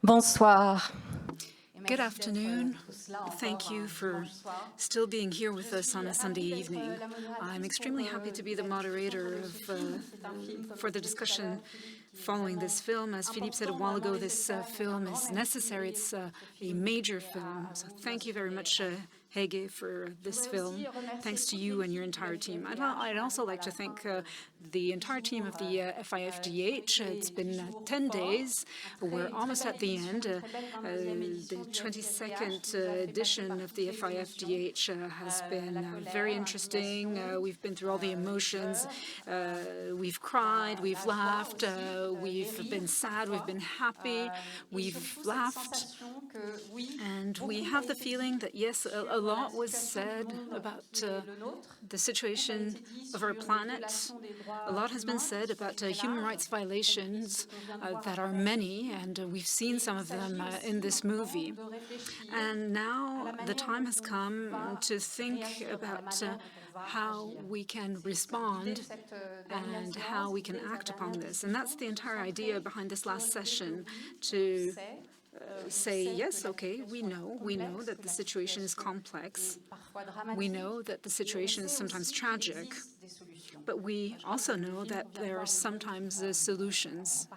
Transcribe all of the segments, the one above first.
Bonsoir. Good afternoon. Thank you for still being here with us on a Sunday evening. I'm extremely happy to be the moderator for the discussion following this film. As Philippe said a while ago, this film is necessary. It's a major film. So thank you very much, Hege, for this film. Thanks to you and your entire team. I'd also like to thank the entire team of the FIFDH. It's been 10 days. We're almost at the end. The 22nd edition of the FIFDH has been very interesting. We've been through all the emotions. We've cried, we've laughed, we've been sad, we've been happy, we've laughed. And we have the feeling that, yes, a lot was said about the situation of our planet. A lot has been said about human rights violations that are many, and we've seen some of them in this movie. And now the time has come to think about how we can respond and how we can act upon this. And that's the entire idea behind this last session, to say, yes, okay, we know that the situation is complex. We know that the situation is sometimes tragic, but we also know that there are sometimes solutions.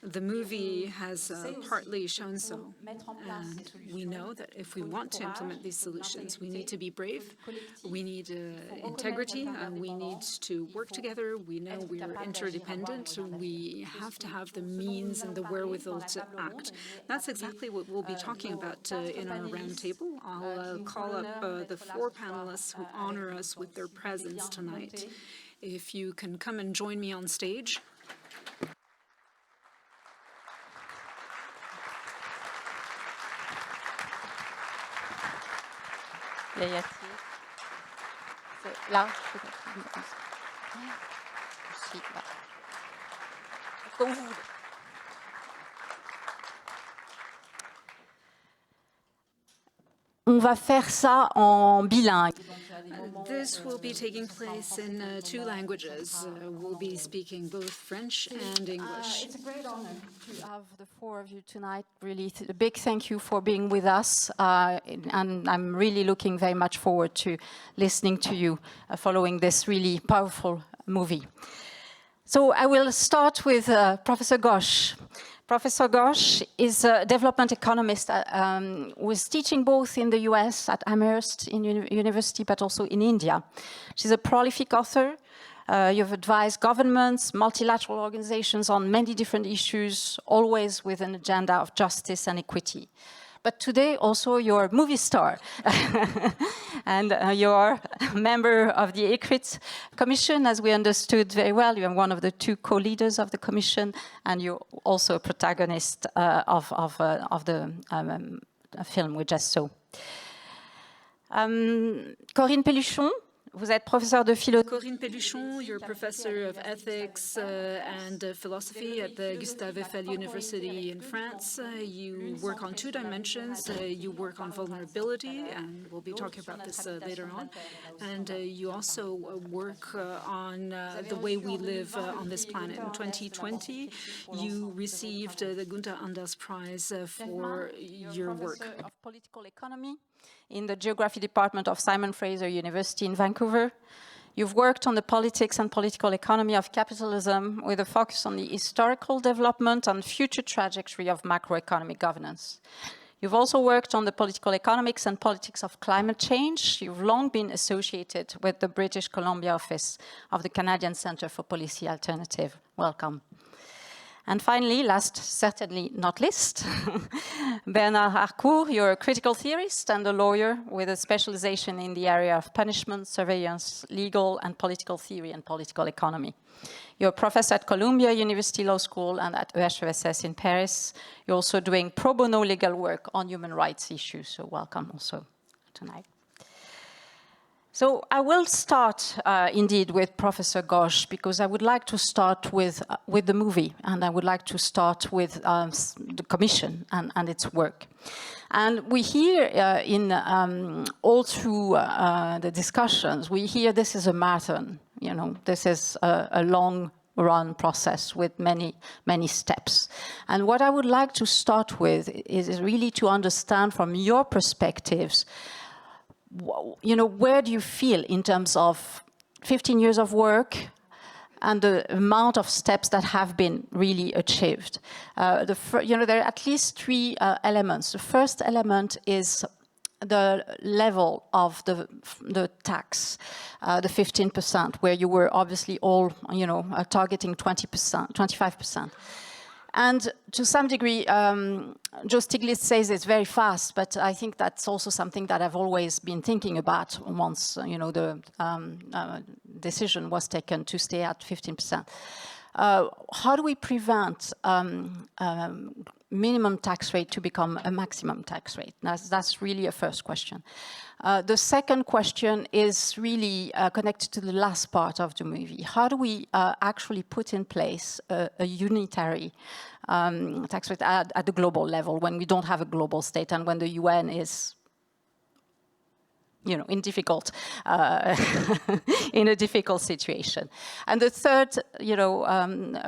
The movie has partly shown so, and we know that if we want to implement these solutions, we need to be brave, we need integrity, we need to work together, we know we are interdependent, we have to have the means and the wherewithal to act. That's exactly what we'll be talking about in our roundtable. I'll call up the 4 panelists who honor us with their presence tonight. If you can come and join me on stage. Là, comme vous voulez. On va faire ça en bilingue. This will be taking place in 2 languages. We'll be speaking both French and English. It's a great honor to have the 4 of you tonight. Really, a big thank you for being with us. And I'm really looking very much forward to listening to you following this really powerful movie. So I will start with Professor Ghosh. Professor Ghosh is a development economist who was teaching both in the US at Amherst University, but also in India. She's a prolific author. You've advised governments, multilateral organizations on many different issues, always with an agenda of justice and equity. But today also you're a movie star and you're a member of the ECRIT Commission, as we understood very well. You're one of the 2 co-leaders of the Commission, and you're also a protagonist of the film we just saw. Corinne Pelluchon, vous êtes professeure de philosophie. Corinne Pelluchon, you're a professor of ethics and philosophy at the Gustave Eiffel University in France. You work on 2 dimensions. You work on vulnerability, and we'll be talking about this later on. And you also work on the way we live on this planet. In 2020, you received the Gunther Anders Prize for your work. Of political economy in the Geography Department of Simon Fraser University in Vancouver. You've worked on the politics and political economy of capitalism with a focus on the historical development and future trajectory of macroeconomic governance. You've also worked on the political economics and politics of climate change. You've long been associated with the British Columbia office of the Canadian Centre for Policy Alternative. Welcome. And finally, last, certainly not least, Bernard Harcourt, you're a critical theorist and a lawyer with a specialization in the area of punishment, surveillance, legal and political theory and political economy. You're a professor at Columbia University Law School and at EHESS in Paris. You're also doing pro bono legal work on human rights issues, so welcome also tonight. So I will start indeed with Professor Ghosh, because I would like to start with the movie, and I would like to start with the Commission and its work. And we hear all through the discussions, we hear this is a marathon, you know, this is a long run process with many, many steps. And what I would like to start with is really to understand from your perspectives, you know, where do you feel in terms of 15 years of work and the amount of steps that have been really achieved? You know, there are at least three elements. The first element is the level of the tax, the 15%, where you were obviously all, you know, targeting 20%, 25%. And to some degree, Joe Stiglitz says it's very fast, but I think that's also something that I've always been thinking about once, you know, the decision was taken to stay at 15%. How do we prevent minimum tax rate to become a maximum tax rate? That's really a first question. The second question is really connected to the last part of the movie. How do we actually put in place a unitary tax rate at the global level when we don't have a global state and when the UN is, you know, in a difficult situation? And the third, you know,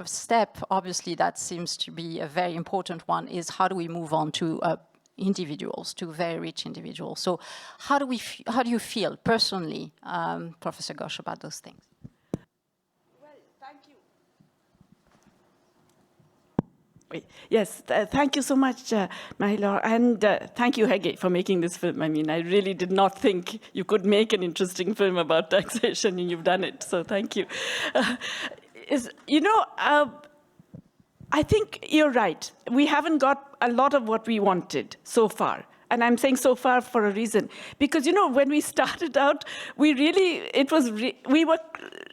step, obviously, that seems to be a very important one, is how do we move on to individuals, to very rich individuals? So how do you feel personally, Professor Ghosh, about those things? Well, thank you. Yes, thank you so much, Marie-Laure, and thank you, Hege, for making this film. I mean, I really did not think you could make an interesting film about taxation, and you've done it, so thank you. You know, I think you're right. We haven't got a lot of what we wanted so far. And I'm saying so far for a reason. Because, you know, when we started out, we were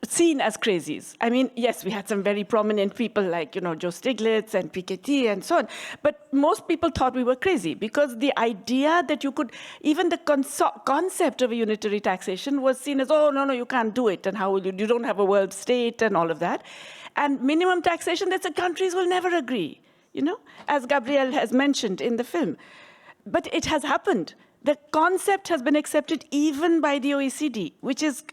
seen as crazies. I mean, yes, we had some very prominent people like, you know, Joe Stiglitz and Piketty and so on. But most people thought we were crazy because the idea that you could, even the concept of a unitary taxation was seen as, oh, no, you can't do it. And how will you don't have a world state and all of that. And minimum taxation, that the countries will never agree, you know, as Gabrielle has mentioned in the film. But it has happened. The concept has been accepted even by the OECD, which is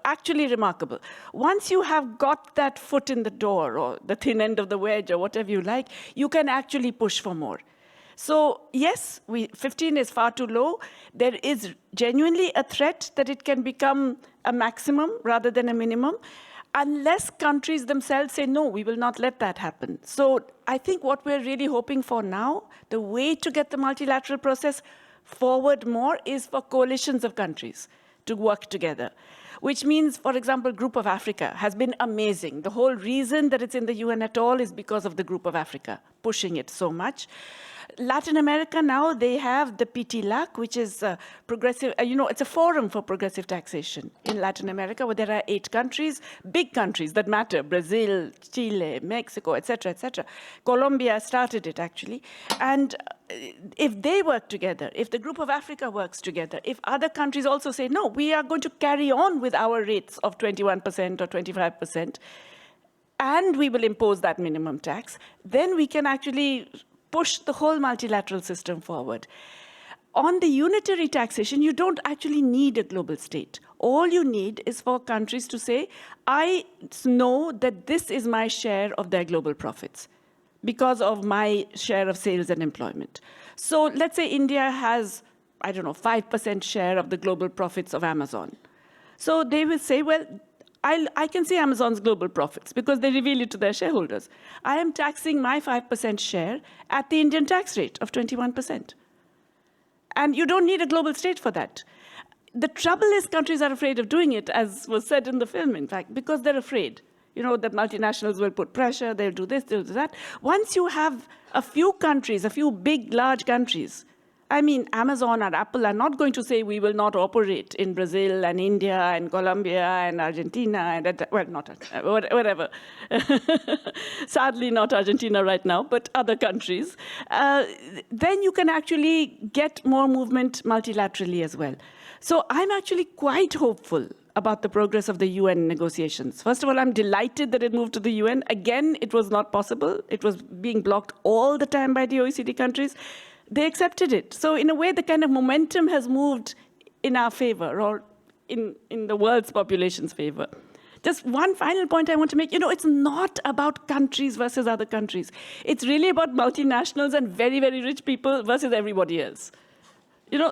actually remarkable. Once you have got that foot in the door or the thin end of the wedge or whatever you like, you can actually push for more. So yes, 15 is far too low. There is genuinely a threat that it can become a maximum rather than a minimum, unless countries themselves say, no, we will not let that happen. So I think what we're really hoping for now, the way to get the multilateral process forward more is for coalitions of countries to work together, which means, for example, Group of Africa has been amazing. The whole reason that it's in the UN at all is because of the Group of Africa pushing it so much. Latin America now, they have the PTLAC, which is progressive, you know, it's a forum for progressive taxation in Latin America, where there are 8 countries, big countries that matter, Brazil, Chile, Mexico, et cetera, et cetera. Colombia started it, actually. And if they work together, if the Group of Africa works together, if other countries also say, no, we are going to carry on with our rates of 21% or 25%, and we will impose that minimum tax, then we can actually push the whole multilateral system forward. On the unitary taxation, you don't actually need a global state. All you need is for countries to say, I know that this is my share of their global profits because of my share of sales and employment. So let's say India has, I don't know, 5% share of the global profits of Amazon. So they will say, well, I can see Amazon's global profits because they reveal it to their shareholders. I am taxing my 5% share at the Indian tax rate of 21%. And you don't need a global state for that. The trouble is countries are afraid of doing it, as was said in the film, in fact, because they're afraid. You know, that multinationals will put pressure, they'll do this, they'll do that. Once you have a few countries, a few big, large countries, I mean, Amazon or Apple are not going to say we will not operate in Brazil and India and Colombia and Argentina and, well, not, whatever. Sadly, not Argentina right now, but other countries. Then you can actually get more movement multilaterally as well. So I'm actually quite hopeful about the progress of the UN negotiations. First of all, I'm delighted that it moved to the UN. Again, it was not possible. It was being blocked all the time by the OECD countries. They accepted it. So in a way, the kind of momentum has moved in our favor, or in the world's population's favor. Just one final point I want to make. It's not about countries versus other countries. It's really about multinationals and very, very rich people versus everybody else.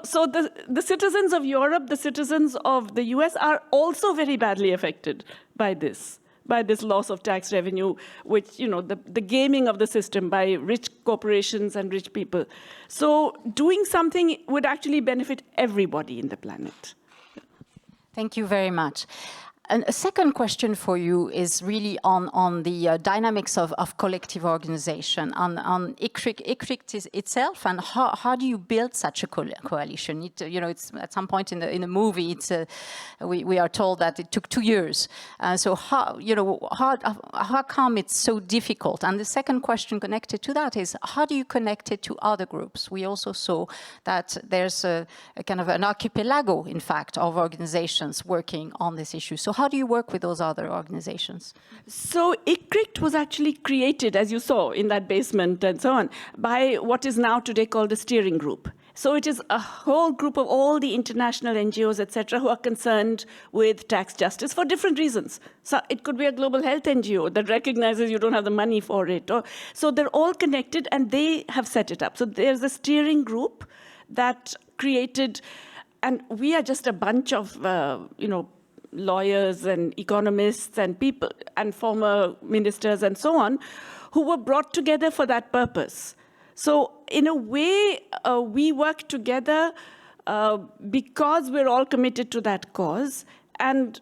So the citizens of Europe, the citizens of the US are also very badly affected by this loss of tax revenue, which, the gaming of the system by rich corporations and rich people. So doing something would actually benefit everybody in the planet. Thank you very much. And a second question for you is really on the dynamics of collective organization, on ICRIC itself, and how do you build such a coalition? It's at some point in the movie, we are told that it took 2 years. So how come it's so difficult? And the second question connected to that is, how do you connect it to other groups? We also saw that there's a kind of an archipelago, in fact, of organizations working on this issue. So how do you work with those other organizations? So ICRIC was actually created, as you saw, in that basement and so on, by what is now today called a steering group. So it is a whole group of all the international NGOs, etc., who are concerned with tax justice for different reasons. So it could be a global health NGO that recognizes you don't have the money for it. So they're all connected, and they have set it up. So there's a steering group that created, and we are just a bunch of, lawyers and economists and people and former ministers and so on, who were brought together for that purpose. So in a way, we work together because we're all committed to that cause. And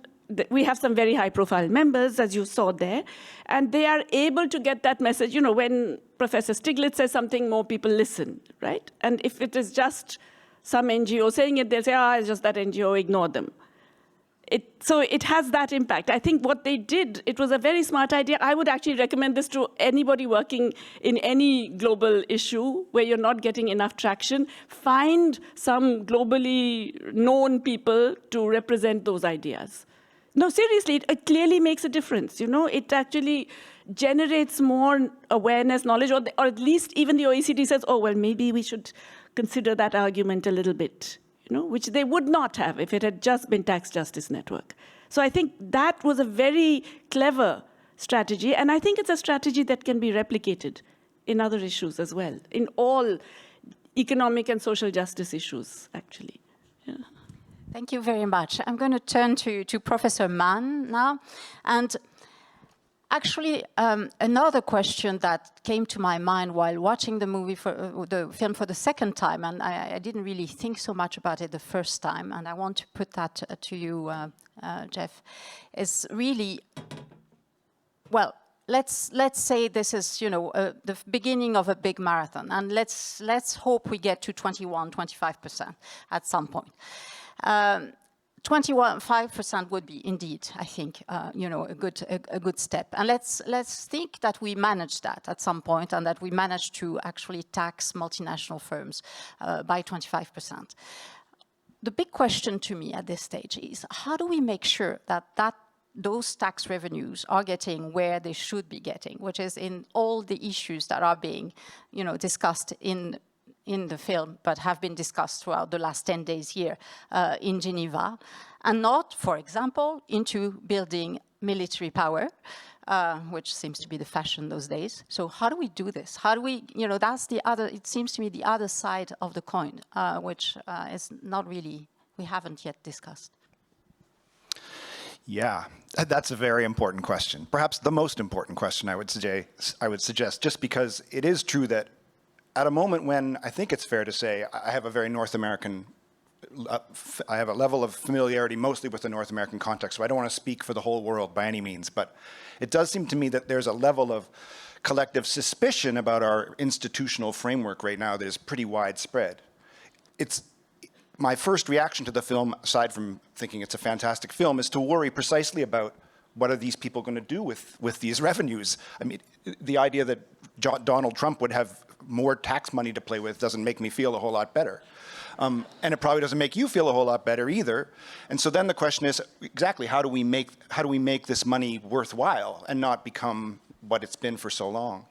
we have some very high-profile members, as you saw there. And they are able to get that message. When Professor Stiglitz says something, more people listen, right? And if it is just some NGO saying it, they'll say, it's just that NGO, ignore them. So it has that impact. I think what they did, it was a very smart idea. I would actually recommend this to anybody working in any global issue where you're not getting enough traction. Find some globally known people to represent those ideas. No, seriously, it clearly makes a difference. It actually generates more awareness, knowledge, or at least even the OECD says, maybe we should consider that argument a little bit. Which they would not have if it had just been Tax Justice Network. So I think that was a very clever strategy, and I think it's a strategy that can be replicated in other issues as well, in all economic and social justice issues, actually. Yeah. Thank you very much. I'm going to turn to Professor Mann now. And actually, another question that came to my mind while watching the movie, the film for the second time, and I didn't really think so much about it the first time, and I want to put that to you, Jeff, is really, well, let's say this is, the beginning of a big marathon, and let's hope we get to 25% at some point. 25% would be indeed, I think, a good step. And let's think that we manage that at some point, and that we manage to actually tax multinational firms by 25%. The big question to me at this stage is, how do we make sure that those tax revenues are getting where they should be getting, which is in all the issues that are being, discussed in the film, but have been discussed throughout the last 10 days here in Geneva, and not, for example, into building military power, which seems to be the fashion those days. So how do we do this? How do we, that's the other, it seems to me, the other side of the coin, which is not really, we haven't yet discussed. Yeah, that's a very important question. Perhaps the most important question, I would suggest, just because it is true that at a moment when I think it's fair to say I have a very North American, I have a level of familiarity mostly with the North American context, so I don't want to speak for the whole world by any means, but it does seem to me that there's a level of collective suspicion about our institutional framework right now that is pretty widespread. It's my first reaction to the film, aside from thinking it's a fantastic film, is to worry precisely about what are these people going to do with these revenues. I mean, the idea that Donald Trump would have more tax money to play with doesn't make me feel a whole lot better. And it probably doesn't make you feel a whole lot better either. And so then the question is, exactly, how do we make this money worthwhile and not become what it's been for so long?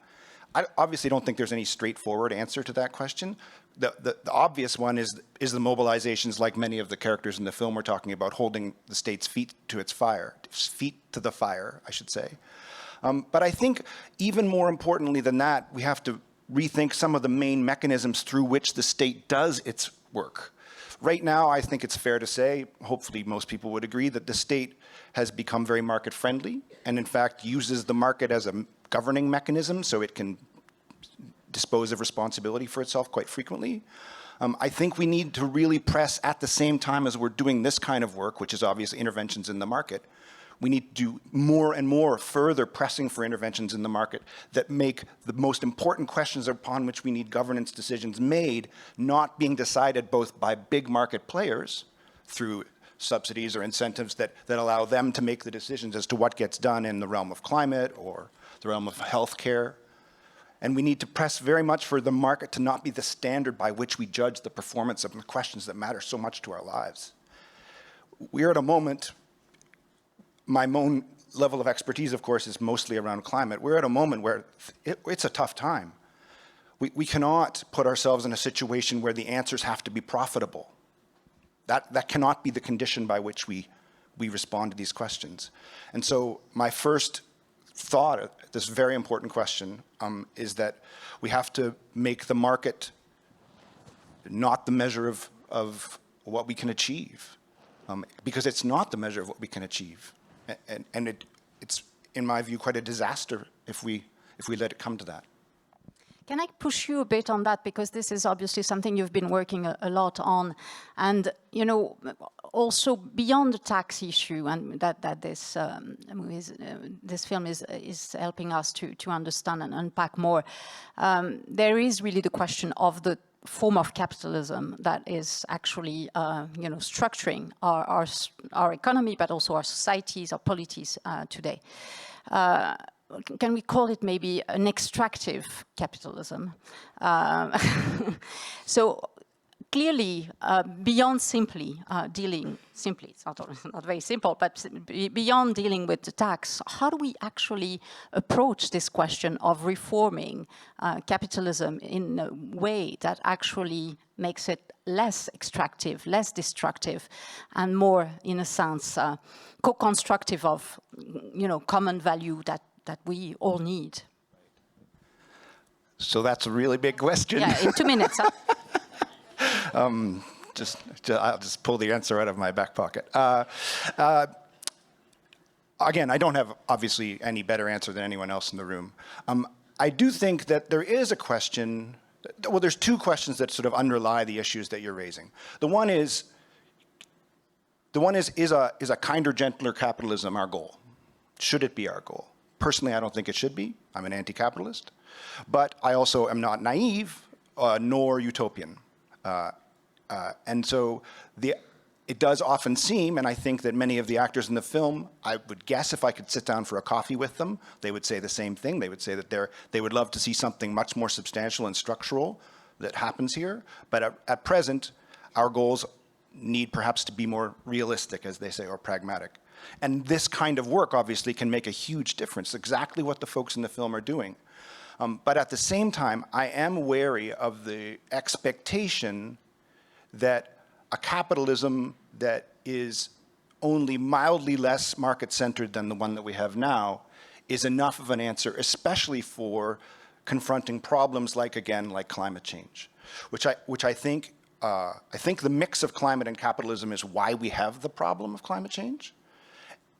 I obviously don't think there's any straightforward answer to that question. The obvious one is the mobilizations, like many of the characters in the film we're talking about, holding the state's feet to the fire, I should say. But I think even more importantly than that, we have to rethink some of the main mechanisms through which the state does its work. Right now, I think it's fair to say, hopefully most people would agree, that the state has become very market friendly and in fact uses the market as a governing mechanism so it can dispose of responsibility for itself quite frequently. I think we need to really press at the same time as we're doing this kind of work, which is obviously interventions in the market. We need to do more and more further pressing for interventions in the market that make the most important questions upon which we need governance decisions made not being decided both by big market players through subsidies or incentives that allow them to make the decisions as to what gets done in the realm of climate or the realm of healthcare. And we need to press very much for the market to not be the standard by which we judge the performance of the questions that matter so much to our lives. We're at a moment, my own level of expertise, of course, is mostly around climate. We're at a moment where it's a tough time. We cannot put ourselves in a situation where the answers have to be profitable. That cannot be the condition by which we respond to these questions. And so my first thought, this very important question, is that we have to make the market not the measure of what we can achieve, because it's not the measure of what we can achieve. And it's, in my view, quite a disaster if we let it come to that. Can I push you a bit on that? Because this is obviously something you've been working a lot on. And, you know, also beyond the tax issue, and that this film is helping us to understand and unpack more, there is really the question of the form of capitalism that is actually, you know, structuring our economy, but also our societies, our polities today. Can we call it maybe an extractive capitalism? So clearly, beyond simply it's not very simple, but beyond dealing with the tax, how do we actually approach this question of reforming capitalism in a way that actually makes it less extractive, less destructive, and more, in a sense, co-constructive of, you know, common value that we all need? So that's a really big question. Yeah, in 2 minutes. Huh? I'll just pull the answer out of my back pocket. Again, I don't have, obviously, any better answer than anyone else in the room. I do think that there is a question, well, there's two questions that sort of underlie the issues that you're raising. The one is a kinder, gentler capitalism our goal? Should it be our goal? Personally, I don't think it should be. I'm an anti-capitalist. But I also am not naive nor utopian. And so it does often seem, and I think that many of the actors in the film, I would guess if I could sit down for a coffee with them, they would say the same thing. They would say that they would love to see something much more substantial and structural that happens here. But at present, our goals need perhaps to be more realistic, as they say, or pragmatic. And this kind of work, obviously, can make a huge difference, exactly what the folks in the film are doing. But at the same time, I am wary of the expectation that a capitalism that is only mildly less market-centered than the one that we have now is enough of an answer, especially for confronting problems like climate change, which I think the mix of climate and capitalism is why we have the problem of climate change.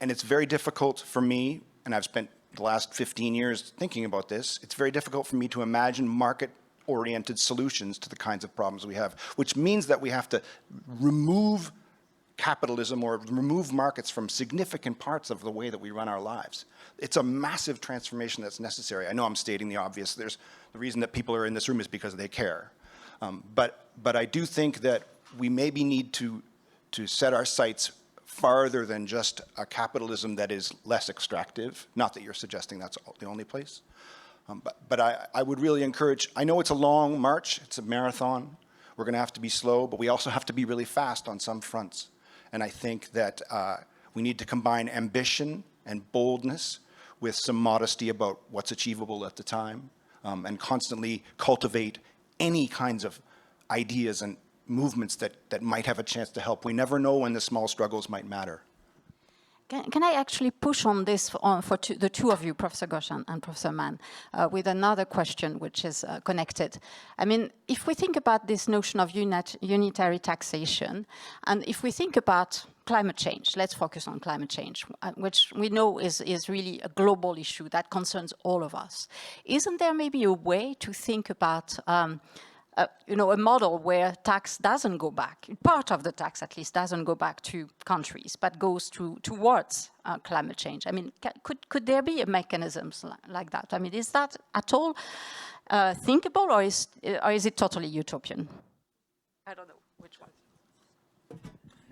And it's very difficult for me, and I've spent the last 15 years thinking about this, it's very difficult for me to imagine market-oriented solutions to the kinds of problems we have, which means that we have to remove capitalism or remove markets from significant parts of the way that we run our lives. It's a massive transformation that's necessary. I know I'm stating the obvious. The reason that people are in this room is because they care. But I do think that we maybe need to set our sights farther than just a capitalism that is less extractive. Not that you're suggesting that's the only place. But I would really encourage, I know it's a long march, it's a marathon. We're gonna have to be slow, but we also have to be really fast on some fronts. And I think that we need to combine ambition and boldness with some modesty about what's achievable at the time. and constantly cultivate any kinds of ideas and movements that might have a chance to help. We never know when the small struggles might matter. Can I actually push on this for the two of you, Professor Ghosh and Professor Mann, with another question which is connected? I mean, if we think about this notion of unitary taxation, and if we think about climate change, let's focus on climate change, which we know is really a global issue that concerns all of us. Isn't there maybe a way to think about a model where tax doesn't go back, part of the tax at least doesn't go back to countries, but goes towards climate change? I mean, could there be a mechanisms like that? I mean, is that at all thinkable, or is it totally utopian? I don't know which one.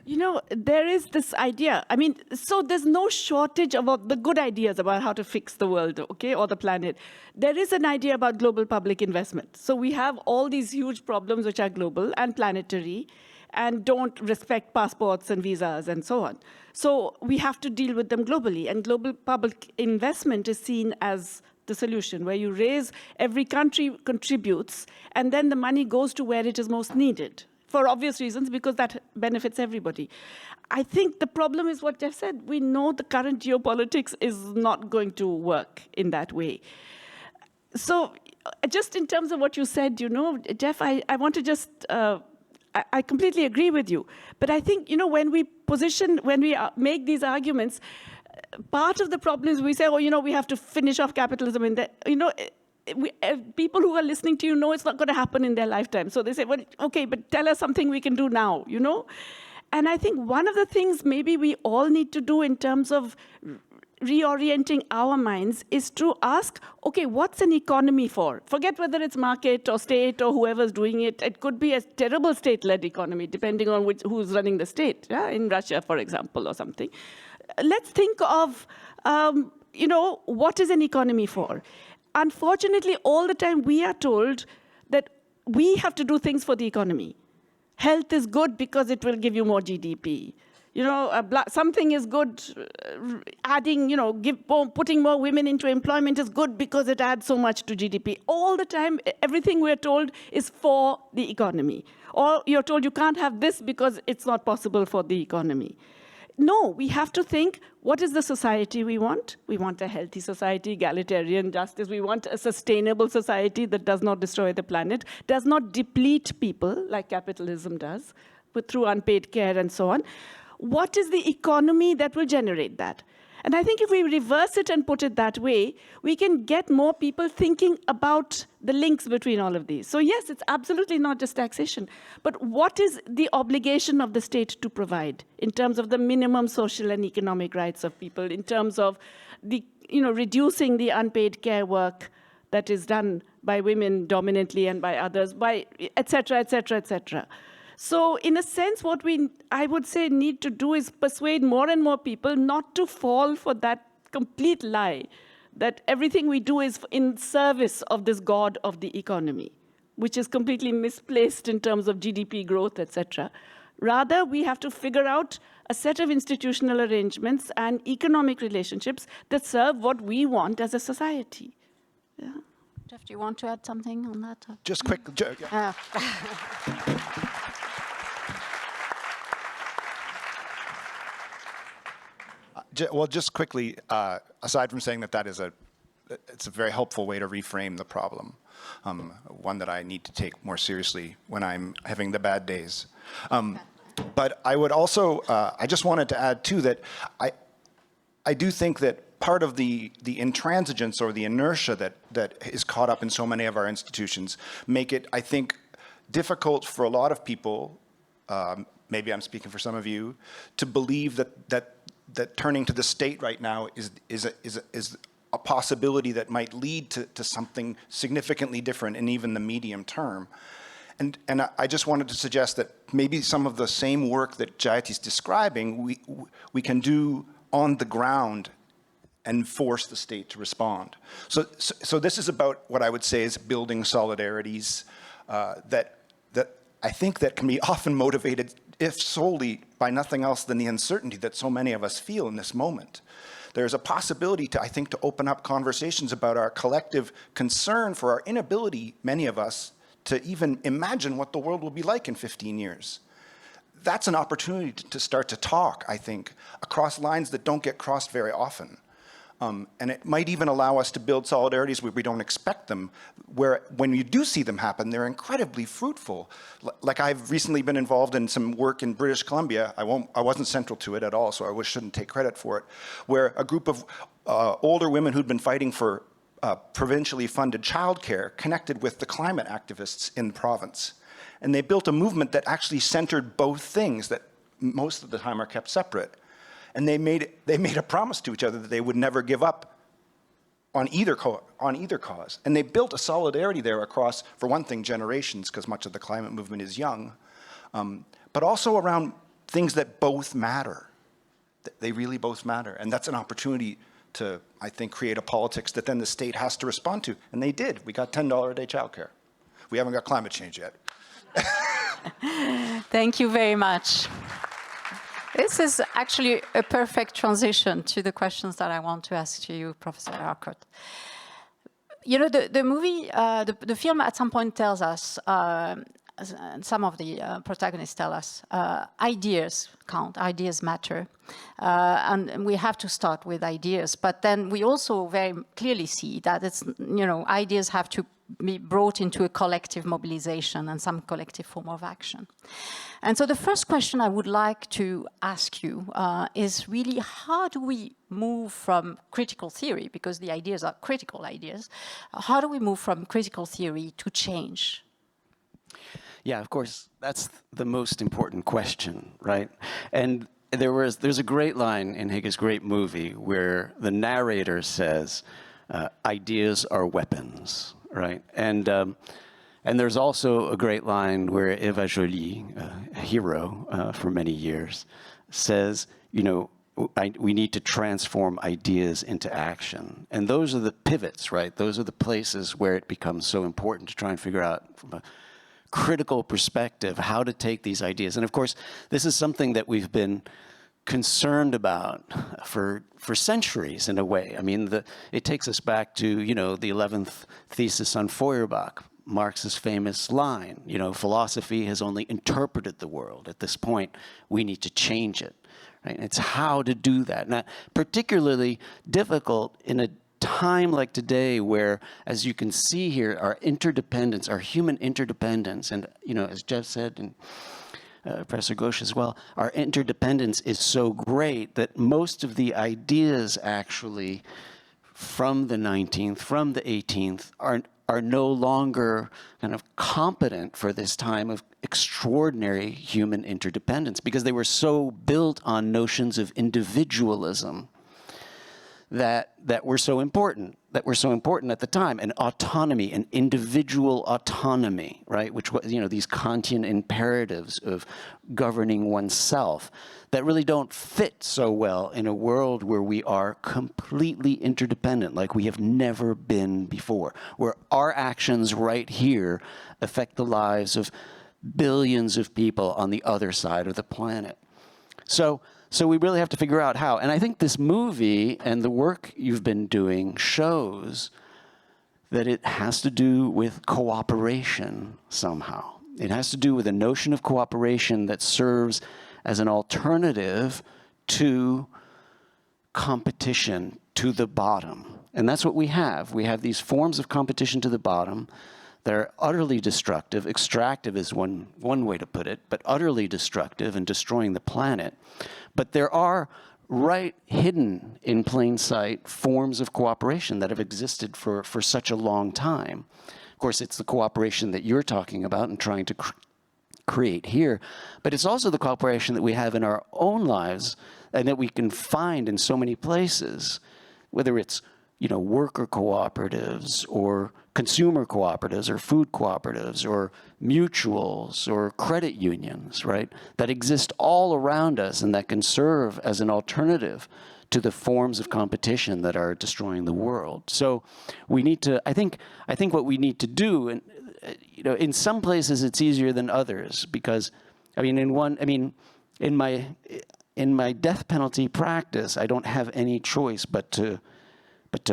You know, there is this idea. I mean, so there's no shortage of the good ideas about how to fix the world, okay, or the planet. There is an idea about global public investment. So we have all these huge problems which are global and planetary and don't respect passports and visas and so on. So we have to deal with them globally. And global public investment is seen as the solution, where you raise, every country contributes, and then the money goes to where it is most needed, for obvious reasons, because that benefits everybody. I think the problem is what Jeff said. We know the current geopolitics is not going to work in that way. So just in terms of what you said, you know, Jeff, I want to just, I completely agree with you. But I think, you know, when we make these arguments, part of the problem is we say, oh, you know, we have to finish off capitalism in that, you know, people who are listening to you know it's not going to happen in their lifetime. So they say, well, okay, but tell us something we can do now, you know? And I think one of the things maybe we all need to do in terms of reorienting our minds is to ask, okay, what's an economy for? Forget whether it's market or state or whoever's doing it. It could be a terrible state-led economy, depending on who's running the state, yeah? In Russia, for example, or something. Let's think of, you know, what is an economy for? Unfortunately, all the time we are told that we have to do things for the economy. Health is good because it will give you more GDP. You know, something is good, adding, you know, putting more women into employment is good because it adds so much to GDP. All the time, everything we're told is for the economy. Or you're told you can't have this because it's not possible for the economy. No, we have to think, what is the society we want? We want a healthy society, egalitarian justice. We want a sustainable society that does not destroy the planet, does not deplete people like capitalism does, but through unpaid care and so on. What is the economy that will generate that? And I think if we reverse it and put it that way, we can get more people thinking about the links between all of these. So yes, it's absolutely not just taxation, but what is the obligation of the state to provide in terms of the minimum social and economic rights of people, in terms of the, you know, reducing the unpaid care work that is done by women dominantly and by others, by et cetera, et cetera, et cetera. So in a sense, what I would say, need to do is persuade more and more people not to fall for that complete lie that everything we do is in service of this god of the economy, which is completely misplaced in terms of GDP growth, etc. Rather, we have to figure out a set of institutional arrangements and economic relationships that serve what we want as a society. Yeah. Jeff, do you want to add something on that? Just quick. Well, just quickly, aside from saying that it's a very helpful way to reframe the problem, one that I need to take more seriously when I'm having the bad days. But I would also, I just wanted to add too that I do think that part of the intransigence or the inertia that is caught up in so many of our institutions make it, I think, difficult for a lot of people, maybe I'm speaking for some of you, to believe that turning to the state right now is a possibility that might lead to something significantly different in even the medium term. And I just wanted to suggest that maybe some of the same work that Jayati's describing, we can do on the ground and force the state to respond. So this is about what I would say is building solidarities that I think that can be often motivated, if solely by nothing else than the uncertainty that so many of us feel in this moment. there's a possibility to, I think, to open up conversations about our collective concern for our inability, many of us, to even imagine what the world will be like in 15 years. That's an opportunity to start to talk, I think, across lines that don't get crossed very often. And it might even allow us to build solidarities where we don't expect them, where when you do see them happen, they're incredibly fruitful. Like I've recently been involved in some work in British Columbia. I wasn't central to it at all, so I shouldn't take credit for it, where a group of older women who'd been fighting for provincially funded childcare connected with the climate activists in the province. And they built a movement that actually centered both things that most of the time are kept separate. And they made a promise to each other that they would never give up on either cause. And they built a solidarity there across, for one thing, generations, because much of the climate movement is young, but also around things that both matter. They really both matter. And that's an opportunity to, I think, create a politics that then the state has to respond to. And they did. We got $10 a day childcare. We haven't got climate change yet. Thank you very much. This is actually a perfect transition to the questions that I want to ask to you, Professor Harcourt. You know, the movie, the film at some point tells us, and some of the protagonists tell us, ideas count, ideas matter. And we have to start with ideas. But then we also very clearly see that it's, you know, ideas have to be brought into a collective mobilization and some collective form of action. And so the first question I would like to ask you is really, how do we move from critical theory, because the ideas are critical ideas, how do we move from critical theory to change? Yeah, of course, that's the most important question, right? And there's a great line in Hege's great movie where the narrator says, ideas are weapons, right? And there's also a great line where Eva Joly, a hero for many years, says, you know, we need to transform ideas into action. And those are the pivots, right? Those are the places where it becomes so important to try and figure out from a critical perspective how to take these ideas. And of course, this is something that we've been concerned about for centuries in a way. I mean, it takes us back to, you know, the 11th thesis on Feuerbach, Marx's famous line, you know, philosophy has only interpreted the world. At this point, we need to change it. Right? It's how to do that. Now, particularly difficult in a time like today where, as you can see here, our interdependence, our human interdependence, and, you know, as Jeff said, and Professor Ghosh as well, our interdependence is so great that most of the ideas actually from the 19th, from the 18th, are no longer kind of competent for this time of extraordinary human interdependence because they were so built on notions of individualism that were so important at the time, and autonomy, and individual autonomy, right? Which was, you know, these Kantian imperatives of governing oneself that really don't fit so well in a world where we are completely interdependent, like we have never been before, where our actions right here affect the lives of billions of people on the other side of the planet. So we really have to figure out how. And I think this movie and the work you've been doing shows that it has to do with cooperation somehow. It has to do with a notion of cooperation that serves as an alternative to competition to the bottom. And that's what we have. We have these forms of competition to the bottom that are utterly destructive. Extractive is one way to put it, but utterly destructive and destroying the planet. But there are right hidden in plain sight forms of cooperation that have existed for such a long time. Of course, it's the cooperation that you're talking about and trying to create here, but it's also the cooperation that we have in our own lives and that we can find in so many places, whether it's, you know, worker cooperatives or consumer cooperatives or food cooperatives or mutuals or credit unions, right, that exist all around us and that can serve as an alternative to the forms of competition that are destroying the world. So we need to, I think what we need to do, and you know, in some places it's easier than others because, I mean, in my death penalty practice, I don't have any choice but to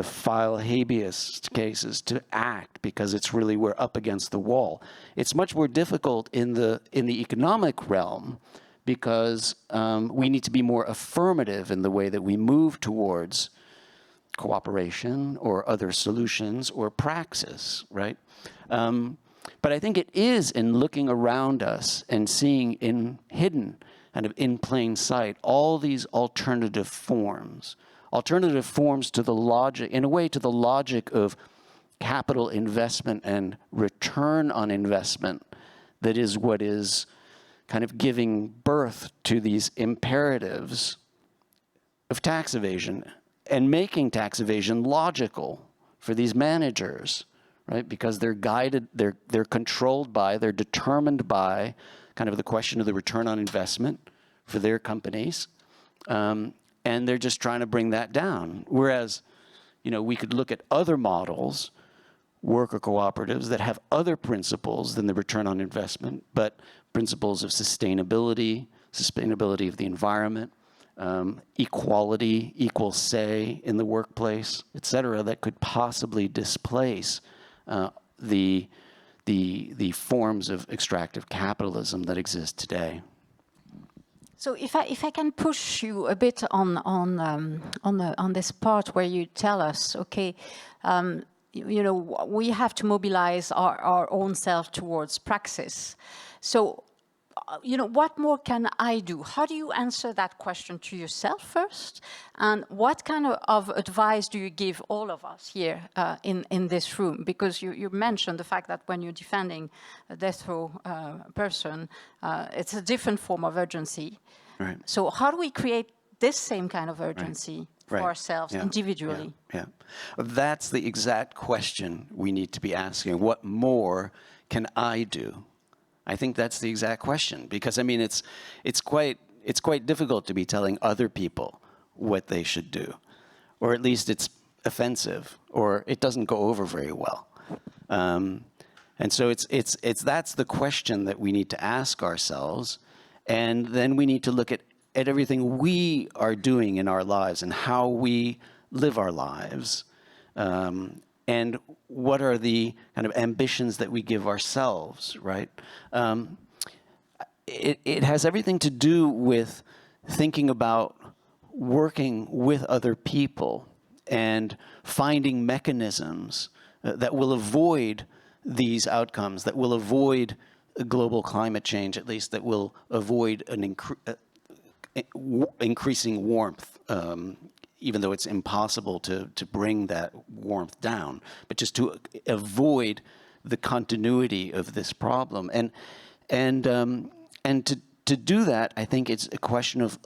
file habeas cases, to act, because it's really, we're up against the wall. It's much more difficult in the economic realm, because we need to be more affirmative in the way that we move towards cooperation or other solutions or praxis, right? But I think it is in looking around us and seeing hidden, kind of in plain sight, all these alternative forms to the logic, in a way, to the logic of capital investment and return on investment, that is what is kind of giving birth to these imperatives of tax evasion and making tax evasion logical for these managers, right? Because they're guided, they're controlled by, they're determined by kind of the question of the return on investment for their companies. And they're just trying to bring that down. Whereas, you know, we could look at other models, worker cooperatives, that have other principles than the return on investment, but principles of sustainability of the environment, equality, equal say in the workplace, et cetera, that could possibly displace the forms of extractive capitalism that exist today. So if I can push you a bit on this part where you tell us, okay, you know, we have to mobilize our own self towards praxis. So, you know, what more can I do? How do you answer that question to yourself first? And what kind of advice do you give all of us here in this room? Because you mentioned the fact that when you're defending a death row person, it's a different form of urgency. Right. So how do we create this same kind of urgency for Right. ourselves individually? Yeah. That's the exact question we need to be asking. What more can I do? I think that's the exact question, because I mean it's quite difficult to be telling other people what they should do, or at least it's offensive, or it doesn't go over very well. And so that's the question that we need to ask ourselves, and then we need to look at everything we are doing in our lives and how we live our lives. And what are the kind of ambitions that we give ourselves, right? It has everything to do with thinking about working with other people and finding mechanisms that will avoid these outcomes, that will avoid global climate change, at least that will avoid an increasing warmth, even though it's impossible to bring that warmth down, but just to avoid the continuity of this problem. And to do that, I think it's a question of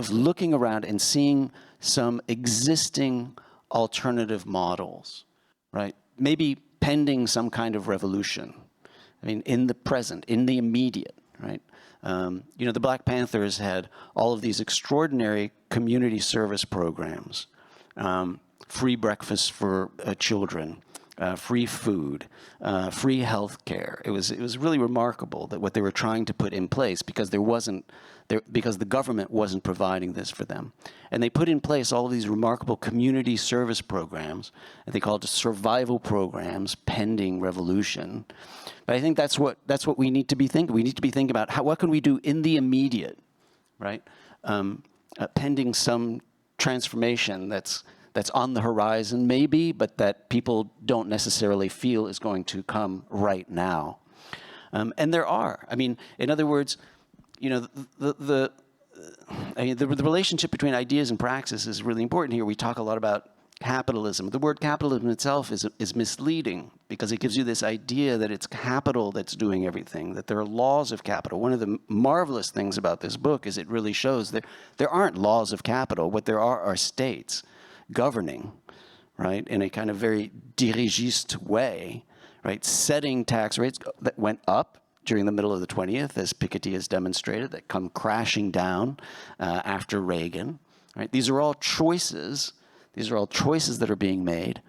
looking around and seeing some existing alternative models, right? Maybe pending some kind of revolution. I mean, in the present, in the immediate, right? You know, the Black Panthers had all of these extraordinary community service programs, free breakfast for children, free food, free health care. It was really remarkable that what they were trying to put in place, because because the government wasn't providing this for them. And they put in place all of these remarkable community service programs, and they called it survival programs pending revolution. But I think that's what we need to be thinking. We need to be thinking about what can we do in the immediate, right? Pending some transformation that's on the horizon, maybe, but that people don't necessarily feel is going to come right now. And there are. I mean, in other words, you know, the relationship between ideas and praxis is really important here. We talk a lot about capitalism. The word capitalism itself is misleading, because it gives you this idea that it's capital that's doing everything, that there are laws of capital. One of the marvelous things about this book is it really shows that there aren't laws of capital. What there are states governing, right, in a kind of very dirigiste way, right, setting tax rates that went up during the middle of the 20th, as Piketty has demonstrated, that come crashing down after Reagan, right? These are all choices. These are all choices that are being made.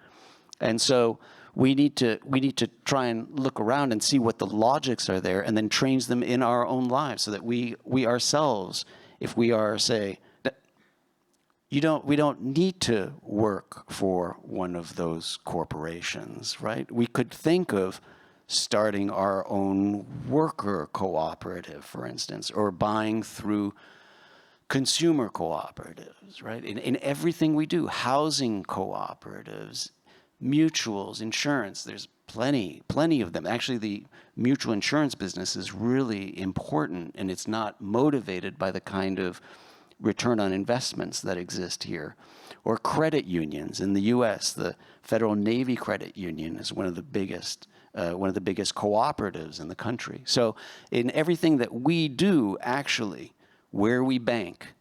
And so we need to try and look around and see what the logics are there, and then change them in our own lives, so that we ourselves if we are, say, we don't need to work for one of those corporations, right? We could think of starting our own worker cooperative, for instance, or buying through consumer cooperatives, right? In everything we do, housing cooperatives, mutuals, insurance, there's plenty of them. Actually, the mutual insurance business is really important, and it's not motivated by the kind of return on investments that exist here. Or credit unions. In the US, the Federal Navy Credit Union is one of the biggest cooperatives in the country. So in everything that we do, actually, where we bank,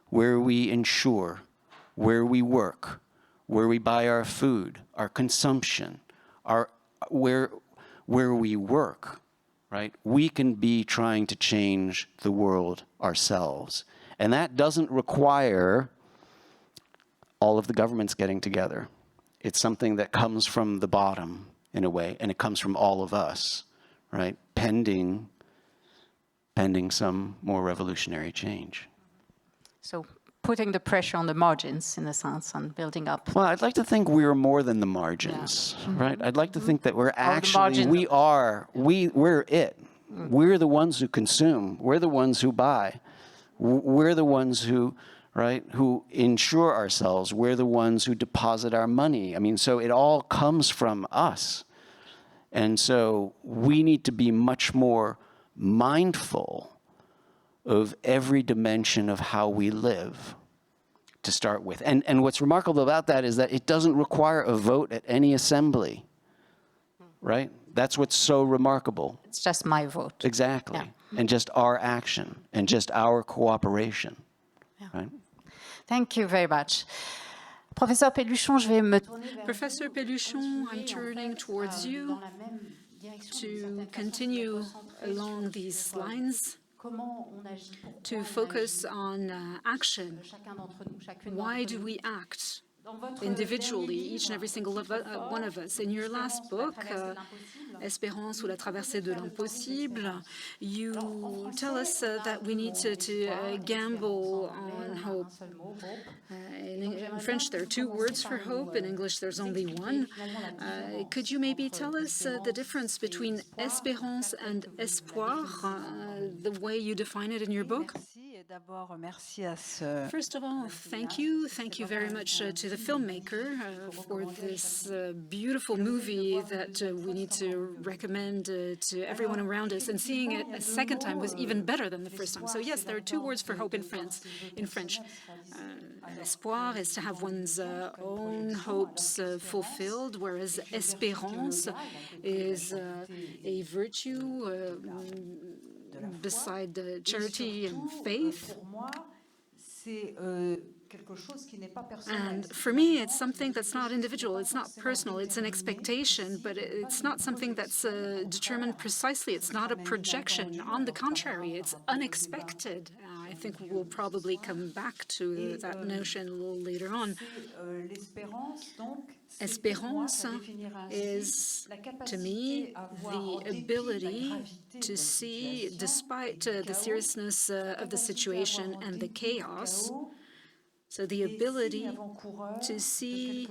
where we insure, where we work, where we buy our food, our consumption, where we work, right? We can be trying to change the world ourselves. And that doesn't require all of the governments getting together. It's something that comes from the bottom, in a way, and it comes from all of us, right? Pending some more revolutionary change. So putting the pressure on the margins, in a sense, and building up. Well, I'd like to think we're more than the margins, right? I'd like to think that we're actually, we're it. We're the ones who consume. We're the ones who buy. We're the ones who, right, who insure ourselves. We're the ones who deposit our money. I mean, so it all comes from us. And so we need to be much more mindful of every dimension of how we live, to start with. And what's remarkable about that is that it doesn't require a vote at any assembly, right? That's what's so remarkable. It's just my vote. Exactly. Yeah. And just our action and just our cooperation, right? Thank you very much. Professor Pelluchon, je vais me Professor Pelluchon, I'm turning towards you to continue along these lines, to focus on action. Why do we act individually, each and every single one of us? In your last book, Espérance ou la traversée de l'impossible, you tell us that we need to gamble on hope. In French, there are two words for hope. In English, there's only one. Could you maybe tell us the difference between espérance and espoir, the way you define it in your book? First of all, thank you. Thank you very much to the filmmaker for this beautiful movie that we need to recommend to everyone around us. And seeing it a second time was even better than the first time. So yes, there are two words for hope in French. Espoir is to have one's own hopes fulfilled, whereas espérance is a virtue beside charity and faith. And for me, it's something that's not individual, it's not personal, it's an expectation, but it's not something that's determined precisely, it's not a projection. On the contrary, it's unexpected. I think we'll probably come back to that notion a little later on. Espérance is, to me, the ability to see, despite the seriousness of the situation and the chaos, so the ability to see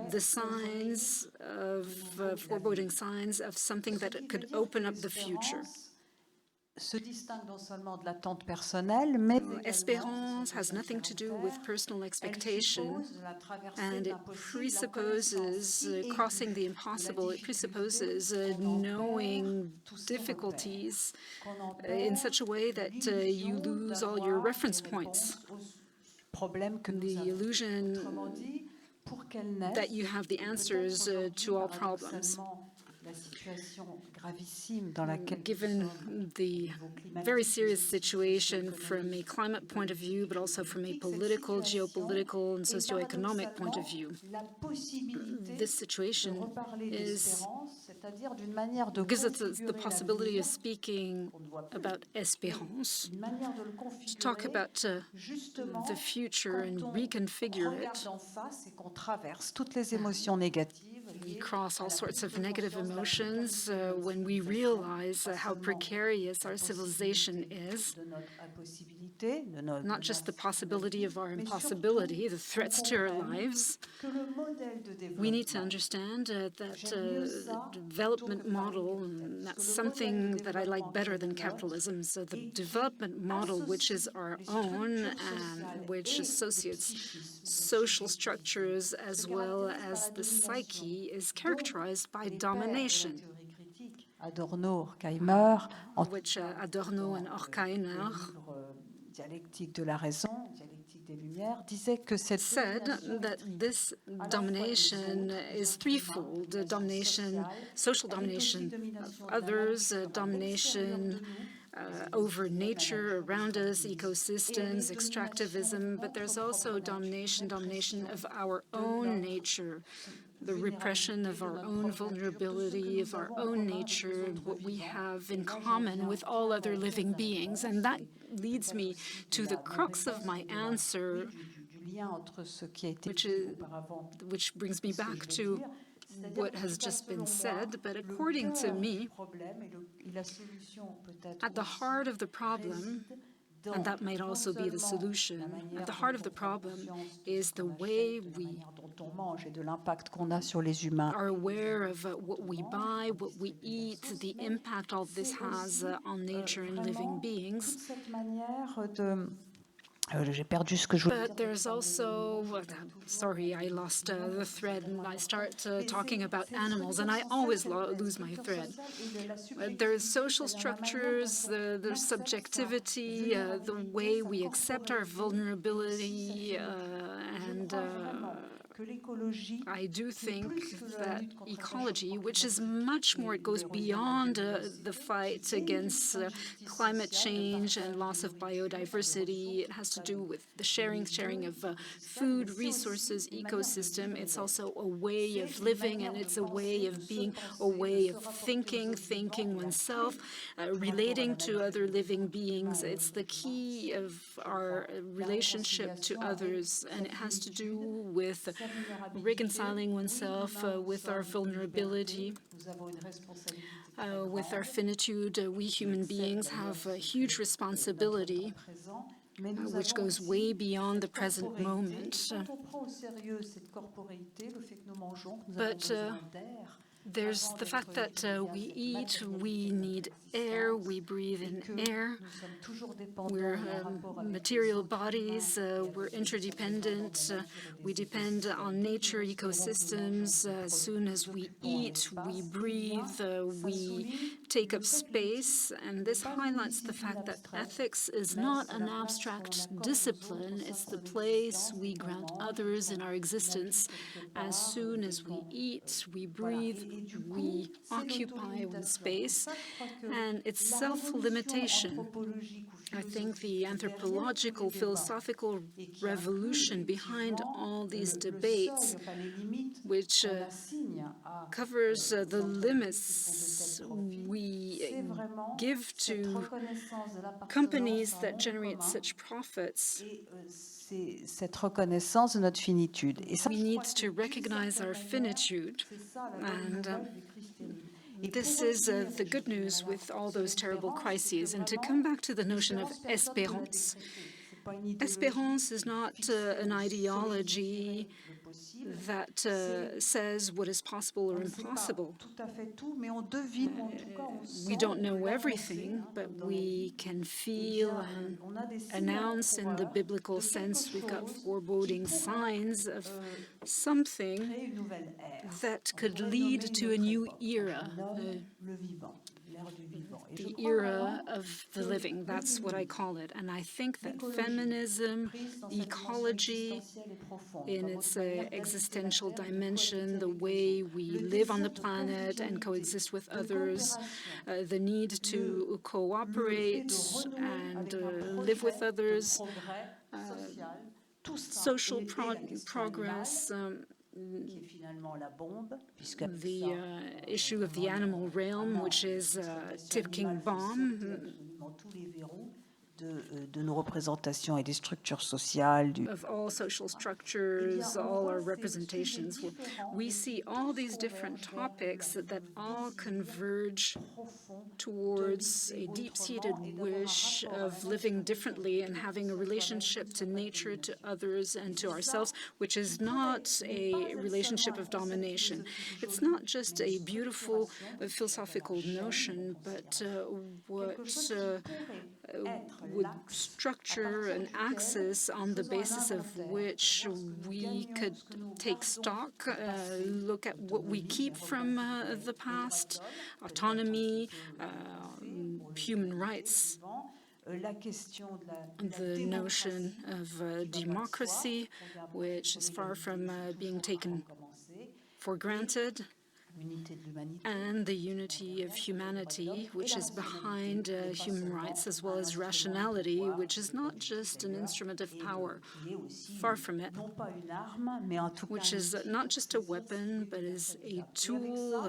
the signs of, foreboding signs of something that could open up the future. Espérance has nothing to do with personal expectation, and it presupposes crossing the impossible. It presupposes knowing difficulties in such a way that you lose all your reference points. The illusion that you have the answers to all problems. Given the very serious situation from a climate point of view, but also from a political, geopolitical, and socioeconomic point of view, this situation gives us the possibility of speaking about espérance, to talk about the future and reconfigure it. We cross all sorts of negative emotions when we realize how precarious our civilization is, not just the possibility of our impossibility, the threats to our lives. We need to understand that development model, and that's something that I like better than capitalism. So the development model, which is our own and which associates social structures as well as the psyche, is characterized by domination, which Adorno and Horkheimer said that this domination is threefold: domination, social domination of others, domination over nature around us, ecosystems, extractivism, but there's also domination of our own nature, the repression of our own vulnerability, of our own nature, and what we have in common with all other living beings. And that leads me to the crux of my answer, which brings me back to what has just been said, but according to me, at the heart of the problem, and that might also be the solution, at the heart of the problem is the way we are aware of what we buy, what we eat, the impact all this has on nature and living beings. But there's also, sorry, I lost the thread, and I start talking about animals, and I always lose my thread. There's social structures, there's subjectivity, the way we accept our vulnerability, and I do think that ecology, which is much more, it goes beyond the fight against climate change and loss of biodiversity. It has to do with the sharing of food, resources, ecosystem. It's also a way of living, and it's a way of being, a way of thinking oneself, relating to other living beings. It's the key of our relationship to others, and it has to do with reconciling oneself with our vulnerability, with our finitude. We human beings have a huge responsibility, which goes way beyond the present moment. But there's the fact that we eat, we need air, we breathe in air. We're material bodies, we're interdependent, we depend on nature, ecosystems. As soon as we eat, we breathe, we take up space, and this highlights the fact that ethics is not an abstract discipline, it's the place we grant others in our existence. As soon as we eat, we breathe, we occupy one space, and it's self-limitation. I think the anthropological, philosophical revolution behind all these debates, which covers the limits we give to companies that generate such profits. We need to recognize our finitude, and this is the good news with all those terrible crises. And to come back to the notion of espérance, espérance is not an ideology that says what is possible or impossible. We don't know everything, but we can feel and announce in the biblical sense. We've got foreboding signs of something that could lead to a new era. The era of the living, that's what I call it. And I think that feminism, ecology, in its existential dimension, the way we live on the planet and coexist with others, the need to cooperate and live with others, social progress, the issue of the animal realm, which is a ticking bomb. de nos représentations et des structures sociales. Of all social structures, all our representations. We see all these different topics that all converge towards a deep-seated wish of living differently and having a relationship to nature, to others, and to ourselves, which is not a relationship of domination. It's not just a beautiful philosophical notion, but what would structure an axis on the basis of which we could take stock, look at what we keep from the past, autonomy, human rights, the notion of democracy, which is far from being taken for granted, and the unity of humanity, which is behind human rights, as well as rationality, which is not just an instrument of power, far from it, which is not just a weapon, but is a tool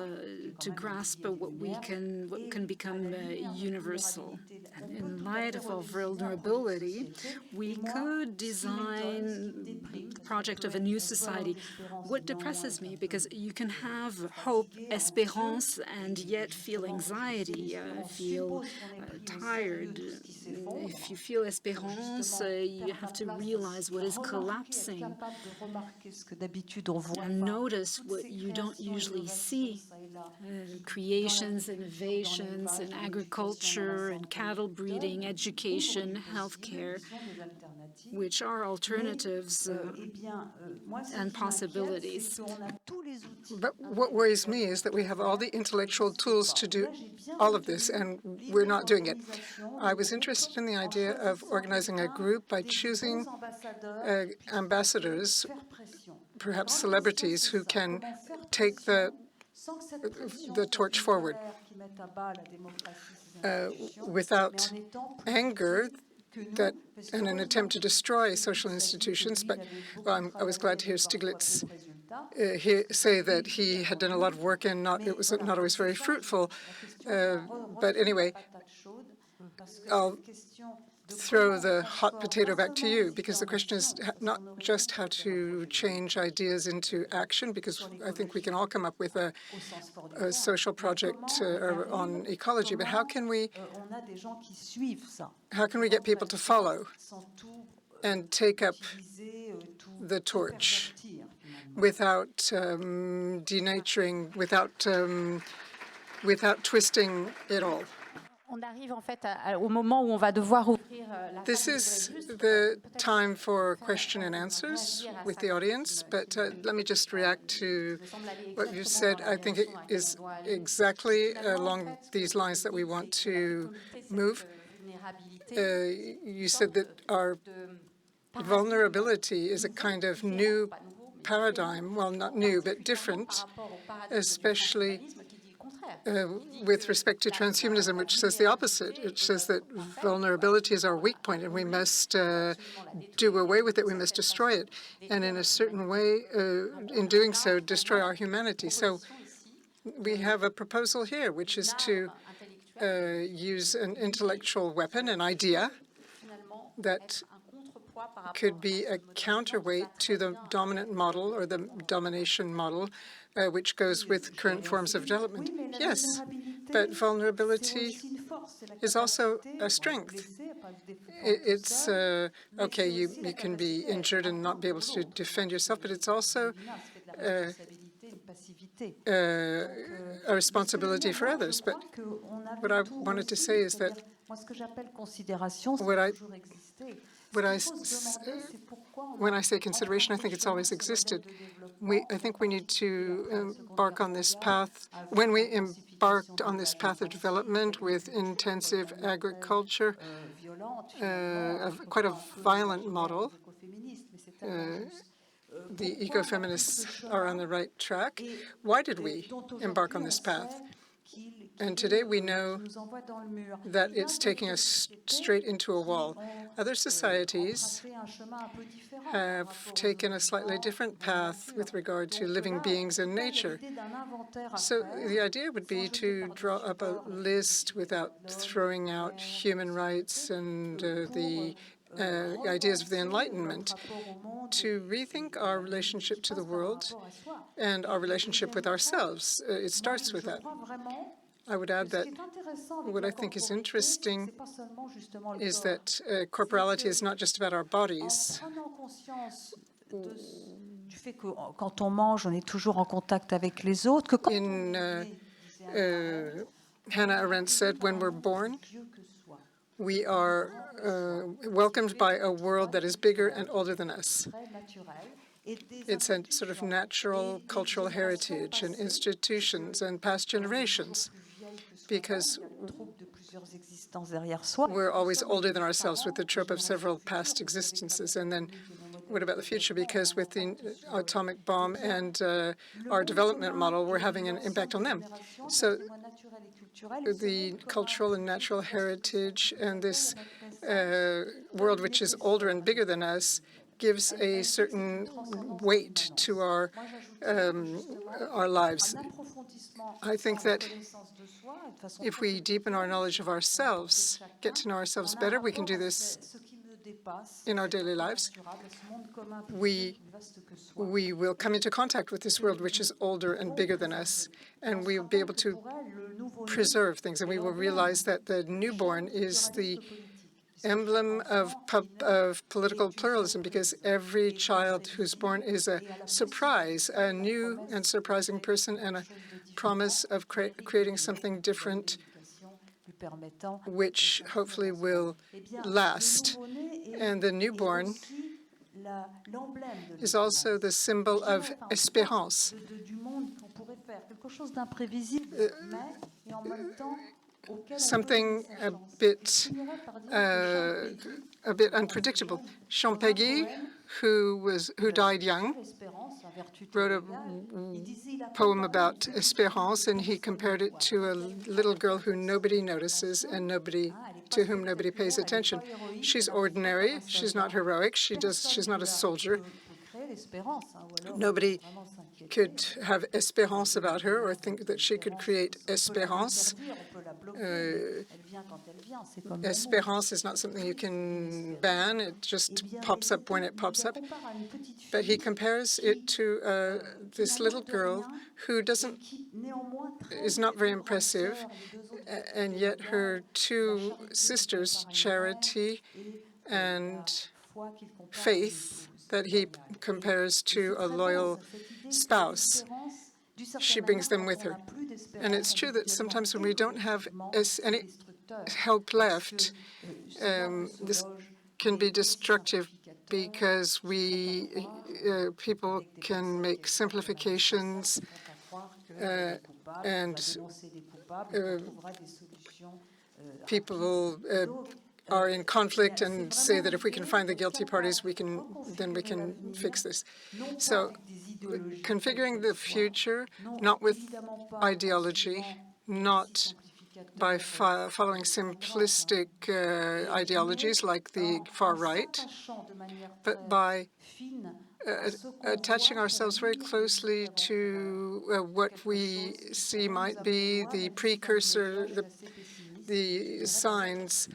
to grasp what can become universal. And in light of our vulnerability, we could design the project of a new society. What depresses me, because you can have hope, espérance, and yet feel anxiety, feel tired. If you feel espérance, you have to realize what is collapsing and notice what you don't usually see. Creations, innovations in agriculture and cattle breeding, education, healthcare, which are alternatives and possibilities. But what worries me is that we have all the intellectual tools to do all of this, and we're not doing it. I was interested in the idea of organizing a group by choosing ambassadors, perhaps celebrities, who can take the torch forward without anger and an attempt to destroy social institutions. But I was glad to hear Stiglitz say that he had done a lot of work and it was not always very fruitful. But anyway, I'll throw the hot potato back to you, because the question is not just how to change ideas into action, because I think we can all come up with a social project on ecology, but how can we get people to follow and take up the torch without denaturing, without twisting it all? This is the time for question and answers with the audience, but let me just react to what you said. I think it is exactly along these lines that we want to move. You said that our vulnerability is a kind of new paradigm, well, not new, but different, especially with respect to transhumanism, which says the opposite. It says that vulnerability is our weak point, and we must do away with it. We must destroy it, and in a certain way, in doing so, destroy our humanity. So we have a proposal here, which is to use an intellectual weapon, an idea, that could be a counterweight to the dominant model or the domination model, which goes with current forms of development. Yes, but vulnerability is also a strength. It's okay, you can be injured and not be able to defend yourself, but it's also a responsibility for others. But what I wanted to say is that when I say consideration, I think it's always existed. I think we need to embark on this path. When we embarked on this path of development with intensive agriculture, quite a violent model, the ecofeminists are on the right track. Why did we embark on this path? And today we know that it's taking us straight into a wall. Other societies have taken a slightly different path with regard to living beings in nature. So the idea would be to draw up a list without throwing out human rights and the ideas of the Enlightenment, to rethink our relationship to the world and our relationship with ourselves. It starts with that. I would add that what I think is interesting is that corporality is not just about our bodies. Quand on mange, on est toujours en contact avec les autres. Hannah Arendt said, when we're born, we are welcomed by a world that is bigger and older than us. It's a sort of natural cultural heritage and institutions and past generations, because we're always older than ourselves with the trope of several past existences. And then what about the future? Because with the atomic bomb and our development model, we're having an impact on them. So the cultural and natural heritage and this world which is older and bigger than us gives a certain weight to our lives. I think that if we deepen our knowledge of ourselves, get to know ourselves better, we can do this in our daily lives. We will come into contact with this world which is older and bigger than us, and we will be able to preserve things, and we will realize that the newborn is the emblem of political pluralism, because every child who's born is a surprise, a new and surprising person, and a promise of creating something different, which hopefully will last. And the newborn is also the symbol of espérance. Something a bit unpredictable. Champagny, who died young, wrote a poem about espérance, and he compared it to a little girl who nobody notices and to whom nobody pays attention. She's ordinary. She's not heroic. She's not a soldier. Nobody could have espérance about her or think that she could create espérance. Espérance is not something you can ban. It just pops up when it pops up. But he compares it to this little girl who is not very impressive, and yet her two sisters, Charity and Faith, that he compares to a loyal spouse. She brings them with her. And it's true that sometimes when we don't have any hope left, this can be destructive, because people can make simplifications and people are in conflict and say that if we can find the guilty parties, then we can fix this. So configuring the future, not with ideology, not by following simplistic ideologies like the far right, but by attaching ourselves very closely to what we see might be the precursor, the signs,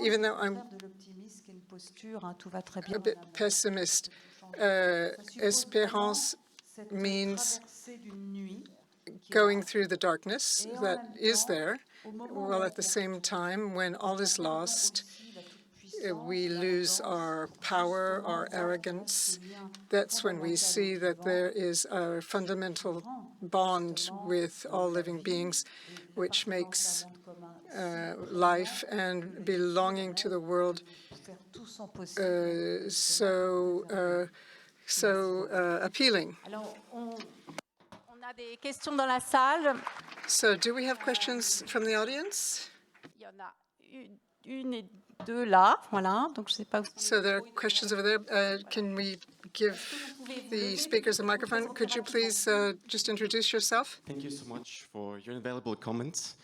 even though I'm a bit pessimist. Espérance means going through the darkness that is there, while at the same time, when all is lost, we lose our power, our arrogance. That's when we see that there is a fundamental bond with all living beings, which makes life and belonging to the world so appealing. So do we have questions from the audience? So there are questions over there. Can we give the speakers a microphone? Could you please just introduce yourself? Thank you so much for your invaluable comments.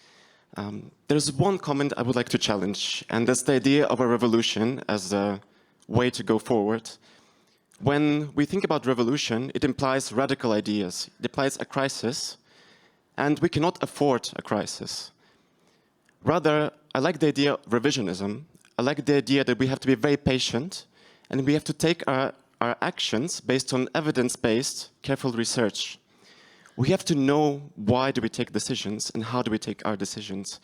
There's one comment I would like to challenge, and that's the idea of a revolution as a way to go forward. When we think about revolution, it implies radical ideas. It implies a crisis, and we cannot afford a crisis. Rather, I like the idea of revisionism. I like the idea that we have to be very patient, and we have to take our actions based on evidence-based, careful research. We have to know why do we take decisions and how do we take our decisions,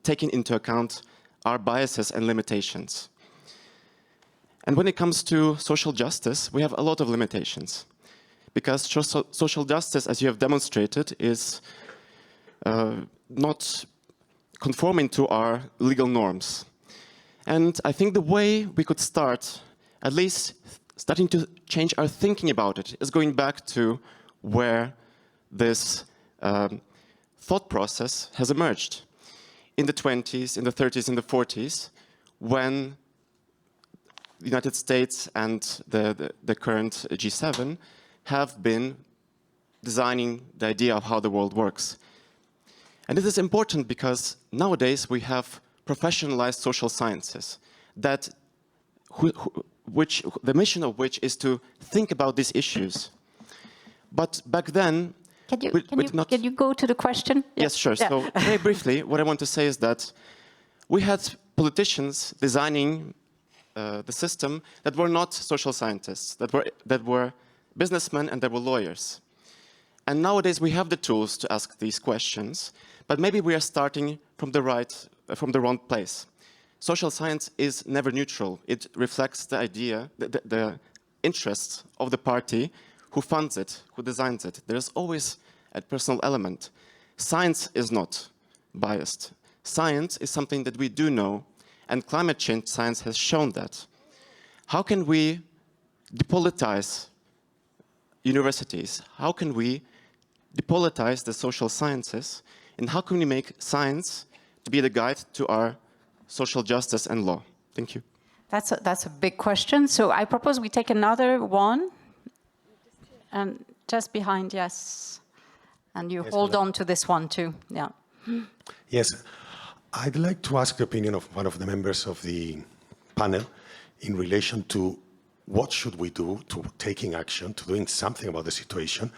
taking into account our biases and limitations. And when it comes to social justice, we have a lot of limitations. Because social justice, as you have demonstrated, is not conforming to our legal norms. And I think the way we could start, at least starting to change our thinking about it, is going back to where this thought process has emerged. In the 20s, in the 30s, in the 40s, when the United States and the current G7 have been designing the idea of how the world works. And this is important because nowadays we have professionalized social sciences that the mission of which is to think about these issues. But back then, Can you go to the question? Yes, sure. Yeah. So very briefly, what I want to say is that we had politicians designing the system that were not social scientists, that were businessmen and that were lawyers. And nowadays we have the tools to ask these questions, but maybe we are starting from the wrong place. Social science is never neutral. It reflects the idea, the interests of the party who funds it, who designs it. There's always a personal element. Science is not biased. Science is something that we do know, and climate change science has shown that. How can we depolitize universities? How can we depolitize the social sciences? And how can we make science to be the guide to our social justice and law? Thank you. That's a big question. So I propose we take another one. And just behind, yes. And you hold on to this one too, yeah. Yes, I'd like to ask the opinion of one of the members of the panel in relation to what should we do to taking action, to doing something about the situation.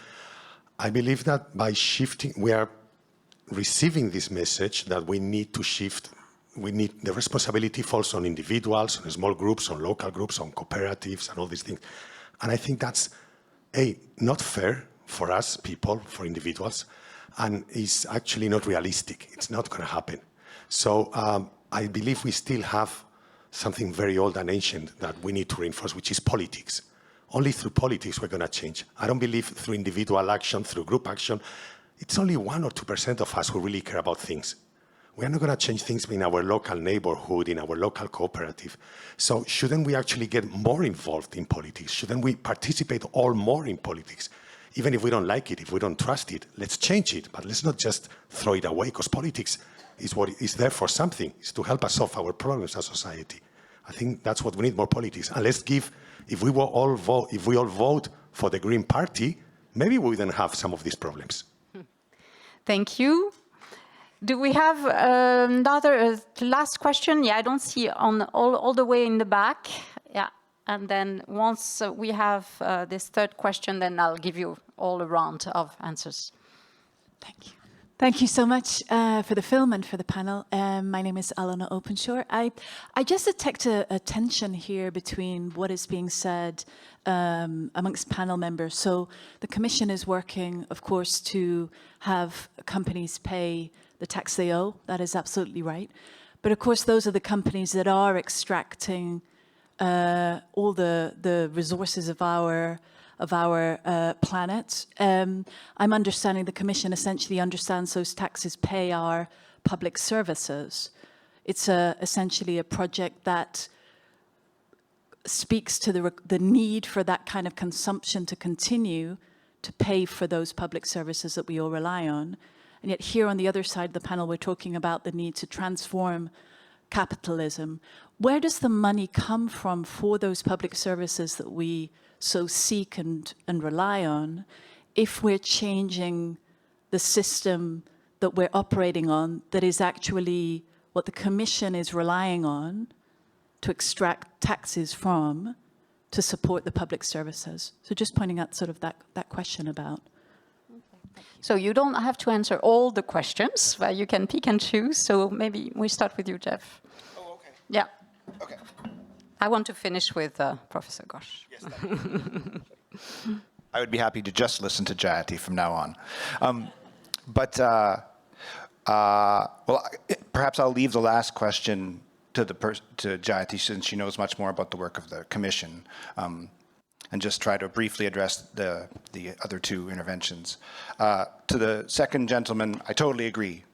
I believe that by shifting, we are receiving this message that we need to shift. The responsibility falls on individuals, on small groups, on local groups, on cooperatives, and all these things. And I think that's not fair for us people, for individuals, and is actually not realistic. It's not going to happen. So I believe we still have something very old and ancient that we need to reinforce, which is politics. Only through politics we're going to change. I don't believe through individual action, through group action. It's only 1 or 2% of us who really care about things. We're not going to change things in our local neighborhood, in our local cooperative. So shouldn't we actually get more involved in politics? Shouldn't we participate all more in politics? Even if we don't like it, if we don't trust it, let's change it. But let's not just throw it away, because politics is what is there for something. It's to help us solve our problems as society. I think that's what we need, more politics. And let's give, if we all vote for the Green Party, maybe we wouldn't have some of these problems. Thank you. Do we have another last question? Yeah, I don't see on all the way in the back. Yeah, and then once we have this third question, then I'll give you all a round of answers. Thank you. Thank you so much for the film and for the panel. My name is Alana Openshaw. I just detect a tension here between what is being said amongst panel members. So the Commission is working, of course, to have companies pay the tax they owe. That is absolutely right. But of course, those are the companies that are extracting all the resources of our planet. I'm understanding the Commission essentially understands those taxes pay our public services. It's essentially a project that speaks to the need for that kind of consumption to continue to pay for those public services that we all rely on. And yet here on the other side of the panel, we're talking about the need to transform capitalism. Where does the money come from for those public services that we so seek and rely on if we're changing the system that we're operating on that is actually what the Commission is relying on to extract taxes from to support the public services? So just pointing out sort of that question about. So you don't have to answer all the questions, but you can pick and choose. So maybe we start with you, Jeff. Oh, okay. Yeah. Okay. I want to finish with Professor Gosh. Yes, I would be happy to just listen to Jayati from now on. Perhaps I'll leave the last question to Jayati, since she knows much more about the work of the Commission, and just try to briefly address the other two interventions. To the second gentleman, I totally agree.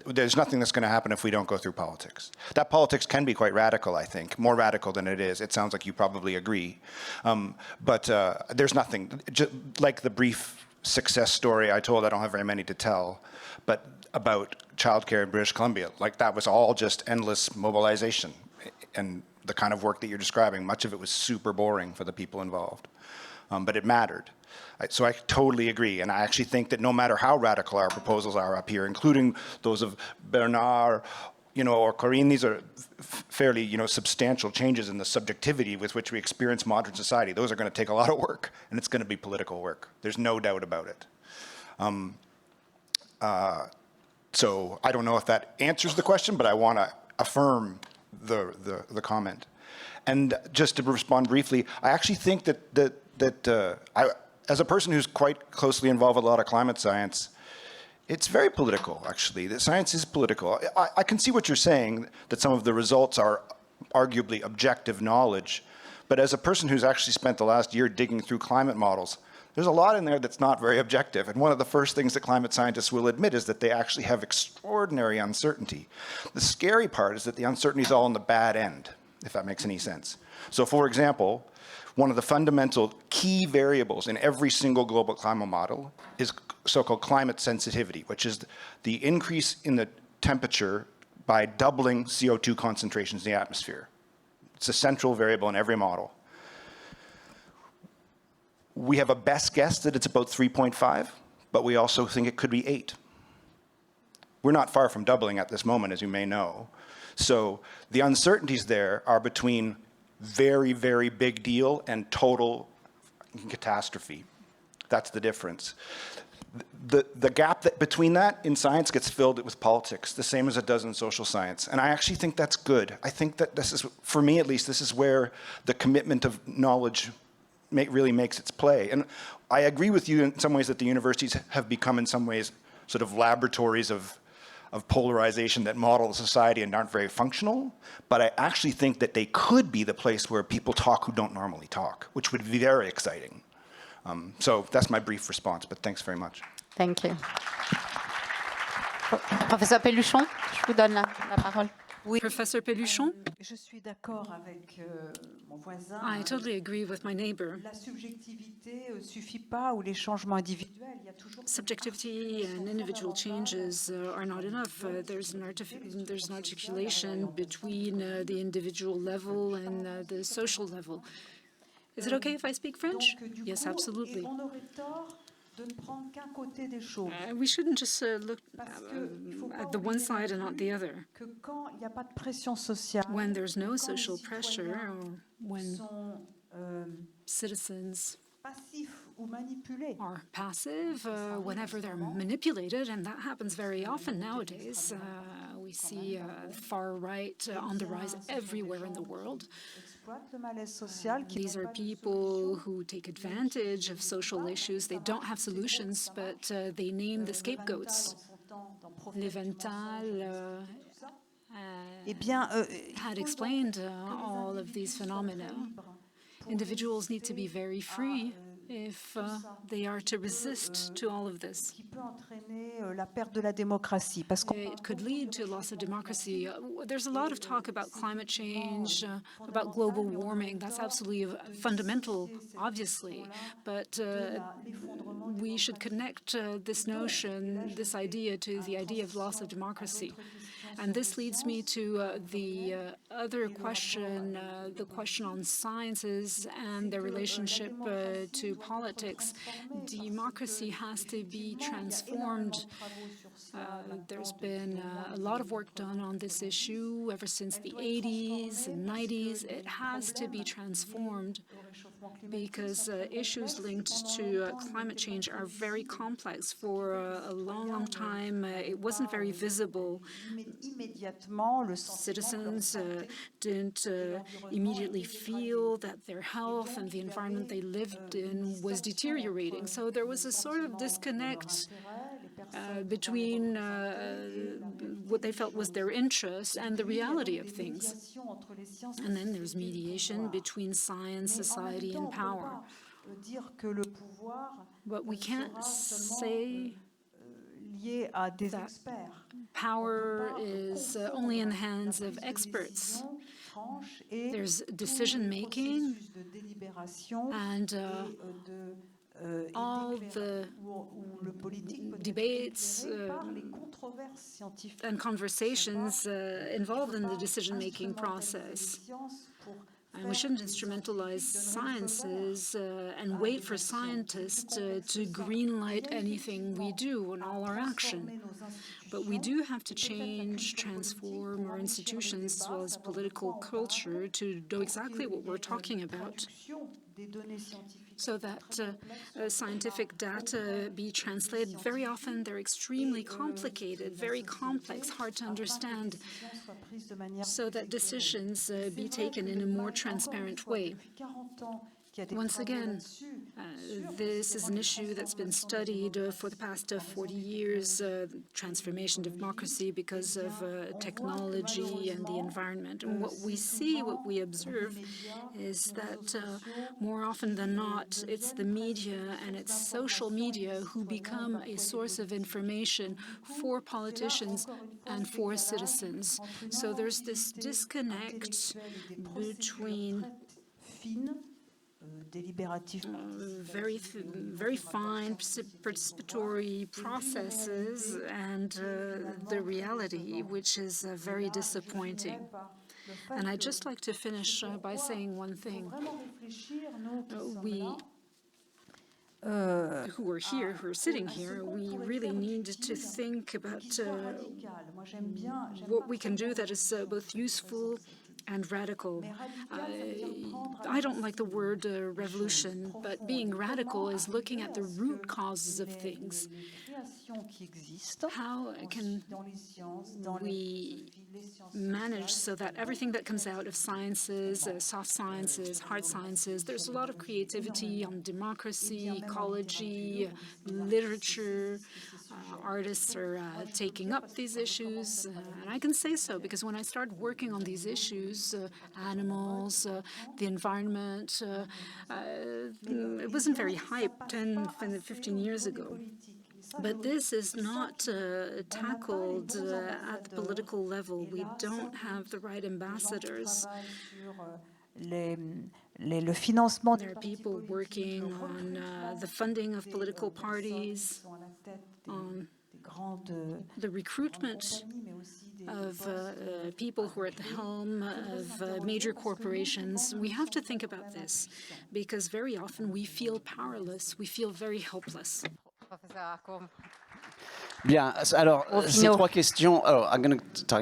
There's nothing that's going to happen if we don't go through politics. That politics can be quite radical, I think, more radical than it is. It sounds like you probably agree. But there's nothing, just like the brief success story I told, I don't have very many to tell, but about childcare in British Columbia, like that was all just endless mobilization. And the kind of work that you're describing, much of it was super boring for the people involved. But it mattered. So I totally agree, and I actually think that no matter how radical our proposals are up here, including those of Bernard, or Corinne, these are fairly, substantial changes in the subjectivity with which we experience modern society. Those are going to take a lot of work, and it's going to be political work. There's no doubt about it. So I don't know if that answers the question, but I want to affirm the comment. And just to respond briefly, I actually think that as a person who's quite closely involved with a lot of climate science, it's very political, actually. The science is political. I can see what you're saying, that some of the results are arguably objective knowledge. But as a person who's actually spent the last year digging through climate models, there's a lot in there that's not very objective. And one of the first things that climate scientists will admit is that they actually have extraordinary uncertainty. The scary part is that the uncertainty is all on the bad end, if that makes any sense. So for example, one of the fundamental key variables in every single global climate model is so-called climate sensitivity, which is the increase in the temperature by doubling CO2 concentrations in the atmosphere. It's a central variable in every model. We have a best guess that it's about 3.5, but we also think it could be 8. We're not far from doubling at this moment, as you may know. So the uncertainties there are between very, very big deal and total catastrophe. That's the difference. The gap between that in science gets filled with politics, the same as it does in social science. And I actually think that's good. I think that this is, for me at least, this is where the commitment of knowledge really makes its play. And I agree with you in some ways that the universities have become in some ways sort of laboratories of polarization that model society and aren't very functional, but I actually think that they could be the place where people talk who don't normally talk, which would be very exciting. So that's my brief response, but thanks very much. Thank you. Professeur Pelluchon, je vous donne la parole. Oui. Professor Pelluchon? Je suis d'accord avec mon voisin. I totally agree with my neighbor. La subjectivité suffit pas, ou les changements individuels, il y a toujours. Subjectivity and individual changes are not enough. There's an articulation between the individual level and the social level. Is it okay if I speak French? Yes, absolutely. We shouldn't just look at the one side and not the other. When there's no social pressure, or when citizens are passive, whenever they're manipulated, and that happens very often nowadays. We see far right on the rise everywhere in the world. These are people who take advantage of social issues. They don't have solutions, but they name the scapegoats. Leventhal had explained all of these phenomena. Individuals need to be very free if they are to resist to all of this. It could lead to loss of democracy. There's a lot of talk about climate change, about global warming. That's absolutely fundamental, obviously. But we should connect this notion, this idea, to the idea of loss of democracy. And this leads me to the other question, the question on sciences and their relationship to politics. Democracy has to be transformed There's been a lot of work done on this issue ever since the 80s and 90s. It has to be transformed because issues linked to climate change are very complex. For a long, long time, it wasn't very visible. Citizens didn't immediately feel that their health and the environment they lived in was deteriorating. So there was a sort of disconnect between what they felt was their interests and the reality of things. And then there's mediation between science, society, and power. But we can't say that power is only in the hands of experts. There's decision-making and all the debates and conversations involved in the decision-making process. And we shouldn't instrumentalize sciences and wait for scientists to greenlight anything we do and all our action. But we do have to change, transform our institutions as well as political culture to know exactly what we're talking about, so that scientific data be translated. Very often they're extremely complicated, very complex, hard to understand, so that decisions be taken in a more transparent way. Once again, this is an issue that's been studied for the past 40 years, transformation of democracy because of technology and the environment. And what we see, what we observe, is that more often than not, it's the media and it's social media who become a source of information for politicians and for citizens. So there's this disconnect between very fine participatory processes and the reality, which is very disappointing. And I'd just like to finish by saying one thing. We who are here, who are sitting here, we really need to think about what we can do that is both useful and radical. I don't like the word revolution, but being radical is looking at the root causes of things. How can we manage so that everything that comes out of sciences, soft sciences, hard sciences, there's a lot of creativity on democracy, ecology, literature. Artists are taking up these issues, and I can say so because when I started working on these issues, animals, the environment, it wasn't very hyped 10, 15 years ago. But this is not tackled at the political level. We don't have the right ambassadors. There are people working on the funding of political parties, on the recruitment of people who are at the helm of major corporations. We have to think about this because very often we feel powerless, we feel very helpless. Bien, alors, ces trois questions, I'm going to talk,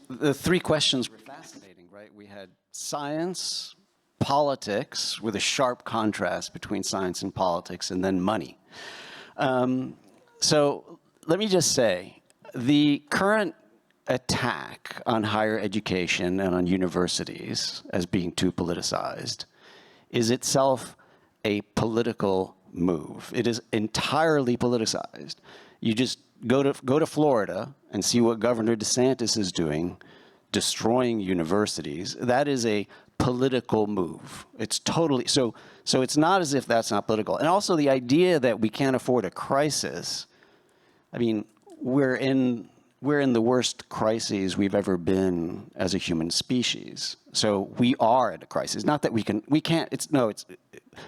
the three questions were fascinating, right? We had science, politics, with a sharp contrast between science and politics, and then money. So let me just say, the current attack on higher education and on universities as being too politicized is itself a political move. It is entirely politicized. You just go to Florida and see what Governor DeSantis is doing, destroying universities. That is a political move. It's totally, so it's not as if that's not political. And also the idea that we can't afford a crisis. I mean, we're in the worst crises we've ever been as a human species. So we are at a crisis. Not that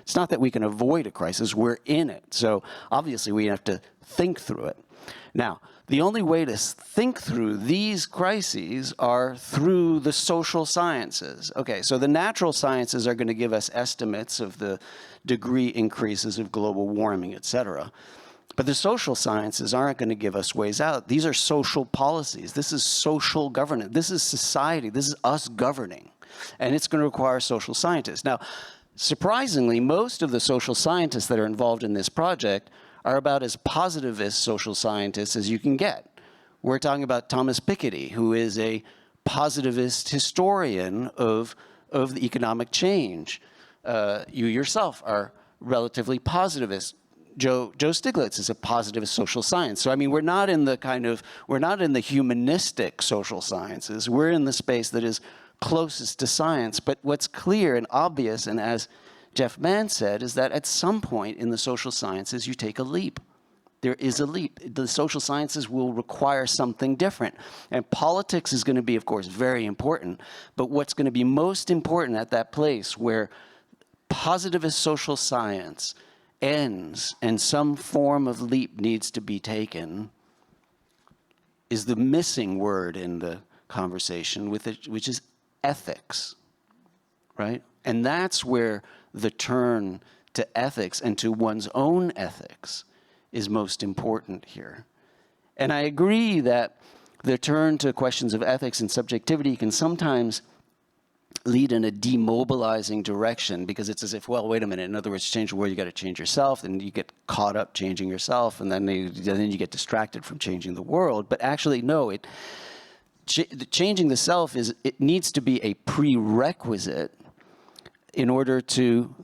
it's not that we can avoid a crisis, we're in it. So obviously we have to think through it. Now, the only way to think through these crises are through the social sciences. Okay, so the natural sciences are going to give us estimates of the degree increases of global warming, et cetera. But the social sciences aren't going to give us ways out. These are social policies. This is social governance. This is society. This is us governing. And it's going to require social scientists. Now, surprisingly, most of the social scientists that are involved in this project are about as positivist social scientists as you can get. We're talking about Thomas Piketty, who is a positivist historian of the economic change. You yourself are relatively positivist. Joe Stiglitz is a positivist social science. So I mean, we're not in the humanistic social sciences. We're in the space that is closest to science. But what's clear and obvious, and as Jeff Mann said, is that at some point in the social sciences, you take a leap. There is a leap. The social sciences will require something different. And politics is going to be, of course, very important. But what's going to be most important at that place where positivist social science ends and some form of leap needs to be taken is the missing word in the conversation, which is ethics, right? And that's where the turn to ethics and to one's own ethics is most important here. And I agree that the turn to questions of ethics and subjectivity can sometimes lead in a demobilizing direction, because it's as if, well, wait a minute, in other words, to change the world, you got to change yourself, and you get caught up changing yourself, and then you get distracted from changing the world. But actually, no, changing the self it needs to be a prerequisite in order to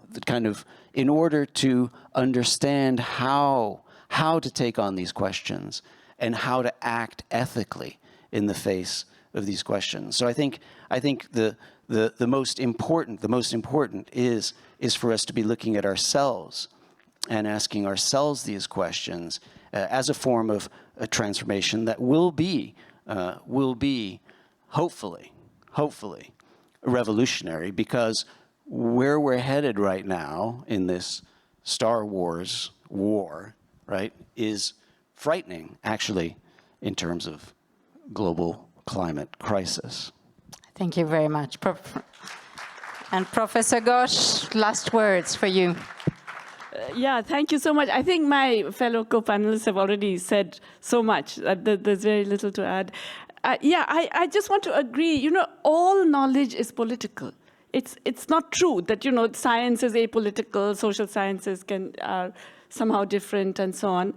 understand how to take on these questions and how to act ethically in the face of these questions. So I think the most important is for us to be looking at ourselves and asking ourselves these questions as a form of a transformation that will be hopefully revolutionary, because where we're headed right now in this Star Wars war, right, is frightening, actually, in terms of global climate crisis. Thank you very much. And Professor Ghosh, last words for you. Yeah, thank you so much. I think my fellow co-panelists have already said so much that there's very little to add. I just want to agree, all knowledge is political. It's not true that, science is apolitical, social sciences are somehow different, and so on.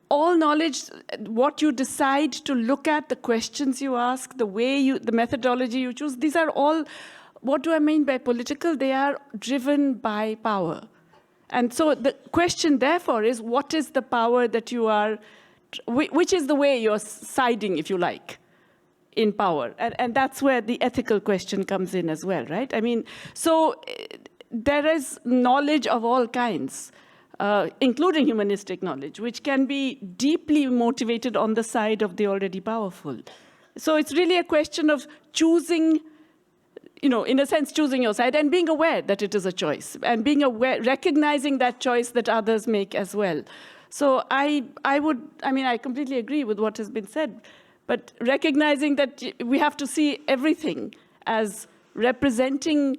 All knowledge, what you decide to look at, the questions you ask, the methodology you choose, these are all, what do I mean by political? They are driven by power. And so the question, therefore, is what is the power that you are, which is the way you're siding, if you like, in power? And that's where the ethical question comes in as well, right? I mean, so there is knowledge of all kinds, including humanistic knowledge, which can be deeply motivated on the side of the already powerful. So it's really a question of choosing, in a sense, choosing your side and being aware that it is a choice, and being aware, recognizing that choice that others make as well. So I completely agree with what has been said, but recognizing that we have to see everything as representing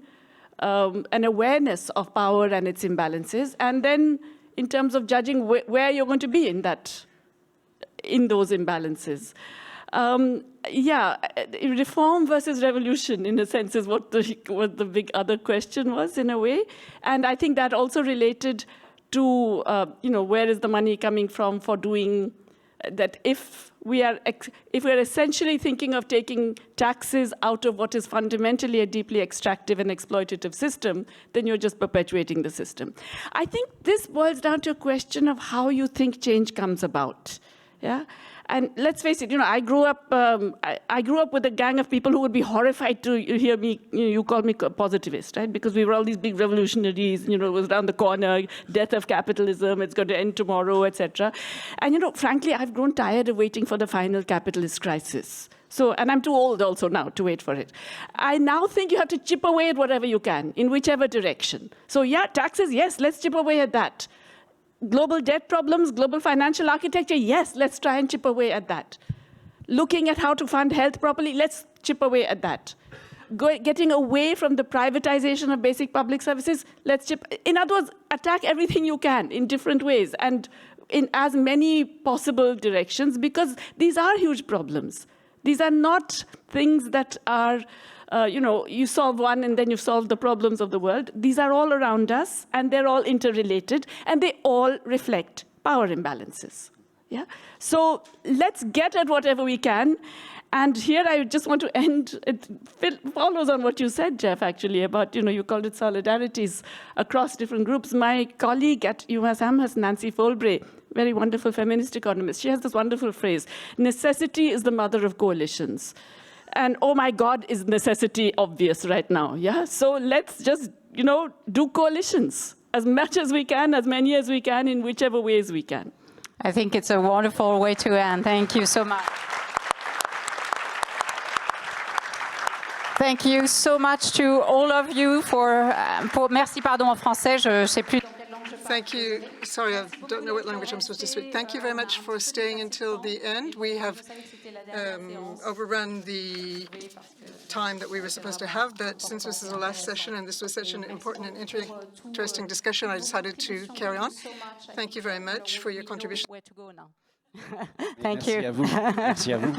an awareness of power and its imbalances, and then in terms of judging where you're going to be in those imbalances. Reform versus revolution, in a sense, is what the big other question was, in a way. And I think that also related to, where is the money coming from for doing that? If we are essentially thinking of taking taxes out of what is fundamentally a deeply extractive and exploitative system, then you're just perpetuating the system. I think this boils down to a question of how you think change comes about. Yeah. And let's face it, I grew up with a gang of people who would be horrified to hear me, you call me positivist, right? Because we were all these big revolutionaries, it was around the corner, death of capitalism, it's going to end tomorrow, etc. And, frankly, I've grown tired of waiting for the final capitalist crisis. So, and I'm too old also now to wait for it. I now think you have to chip away at whatever you can, in whichever direction. So yeah, taxes, yes, let's chip away at that. Global debt problems, global financial architecture, yes, let's try and chip away at that. Looking at how to fund health properly, let's chip away at that. Getting away from the privatization of basic public services, let's chip. In other words, attack everything you can in different ways. And in as many possible directions, because these are huge problems. These are not things that are, you solve one and then you solve the problems of the world. These are all around us, and they're all interrelated, and they all reflect power imbalances. Yeah? So let's get at whatever we can. And here I just want to end, it follows on what you said, Jeff, actually, about, you called it solidarities across different groups. My colleague at UMass Amherst, Nancy Folbray, very wonderful feminist economist, she has this wonderful phrase, necessity is the mother of coalitions. And oh my God, is necessity obvious right now, yeah? So let's just, do coalitions as much as we can, as many as we can, in whichever ways we can. I think it's a wonderful way to end. Thank you so much. Thank you so much to all of you merci pardon en français, je sais plus dans quelle langue je parle. Thank you. Sorry, I don't know what language I'm supposed to speak. Thank you very much for staying until the end. We have overrun the time that we were supposed to have, but since this is the last session and this was such an important and interesting discussion, I decided to carry on. Thank you very much for your contribution. Thank you. Merci à vous. Merci à vous.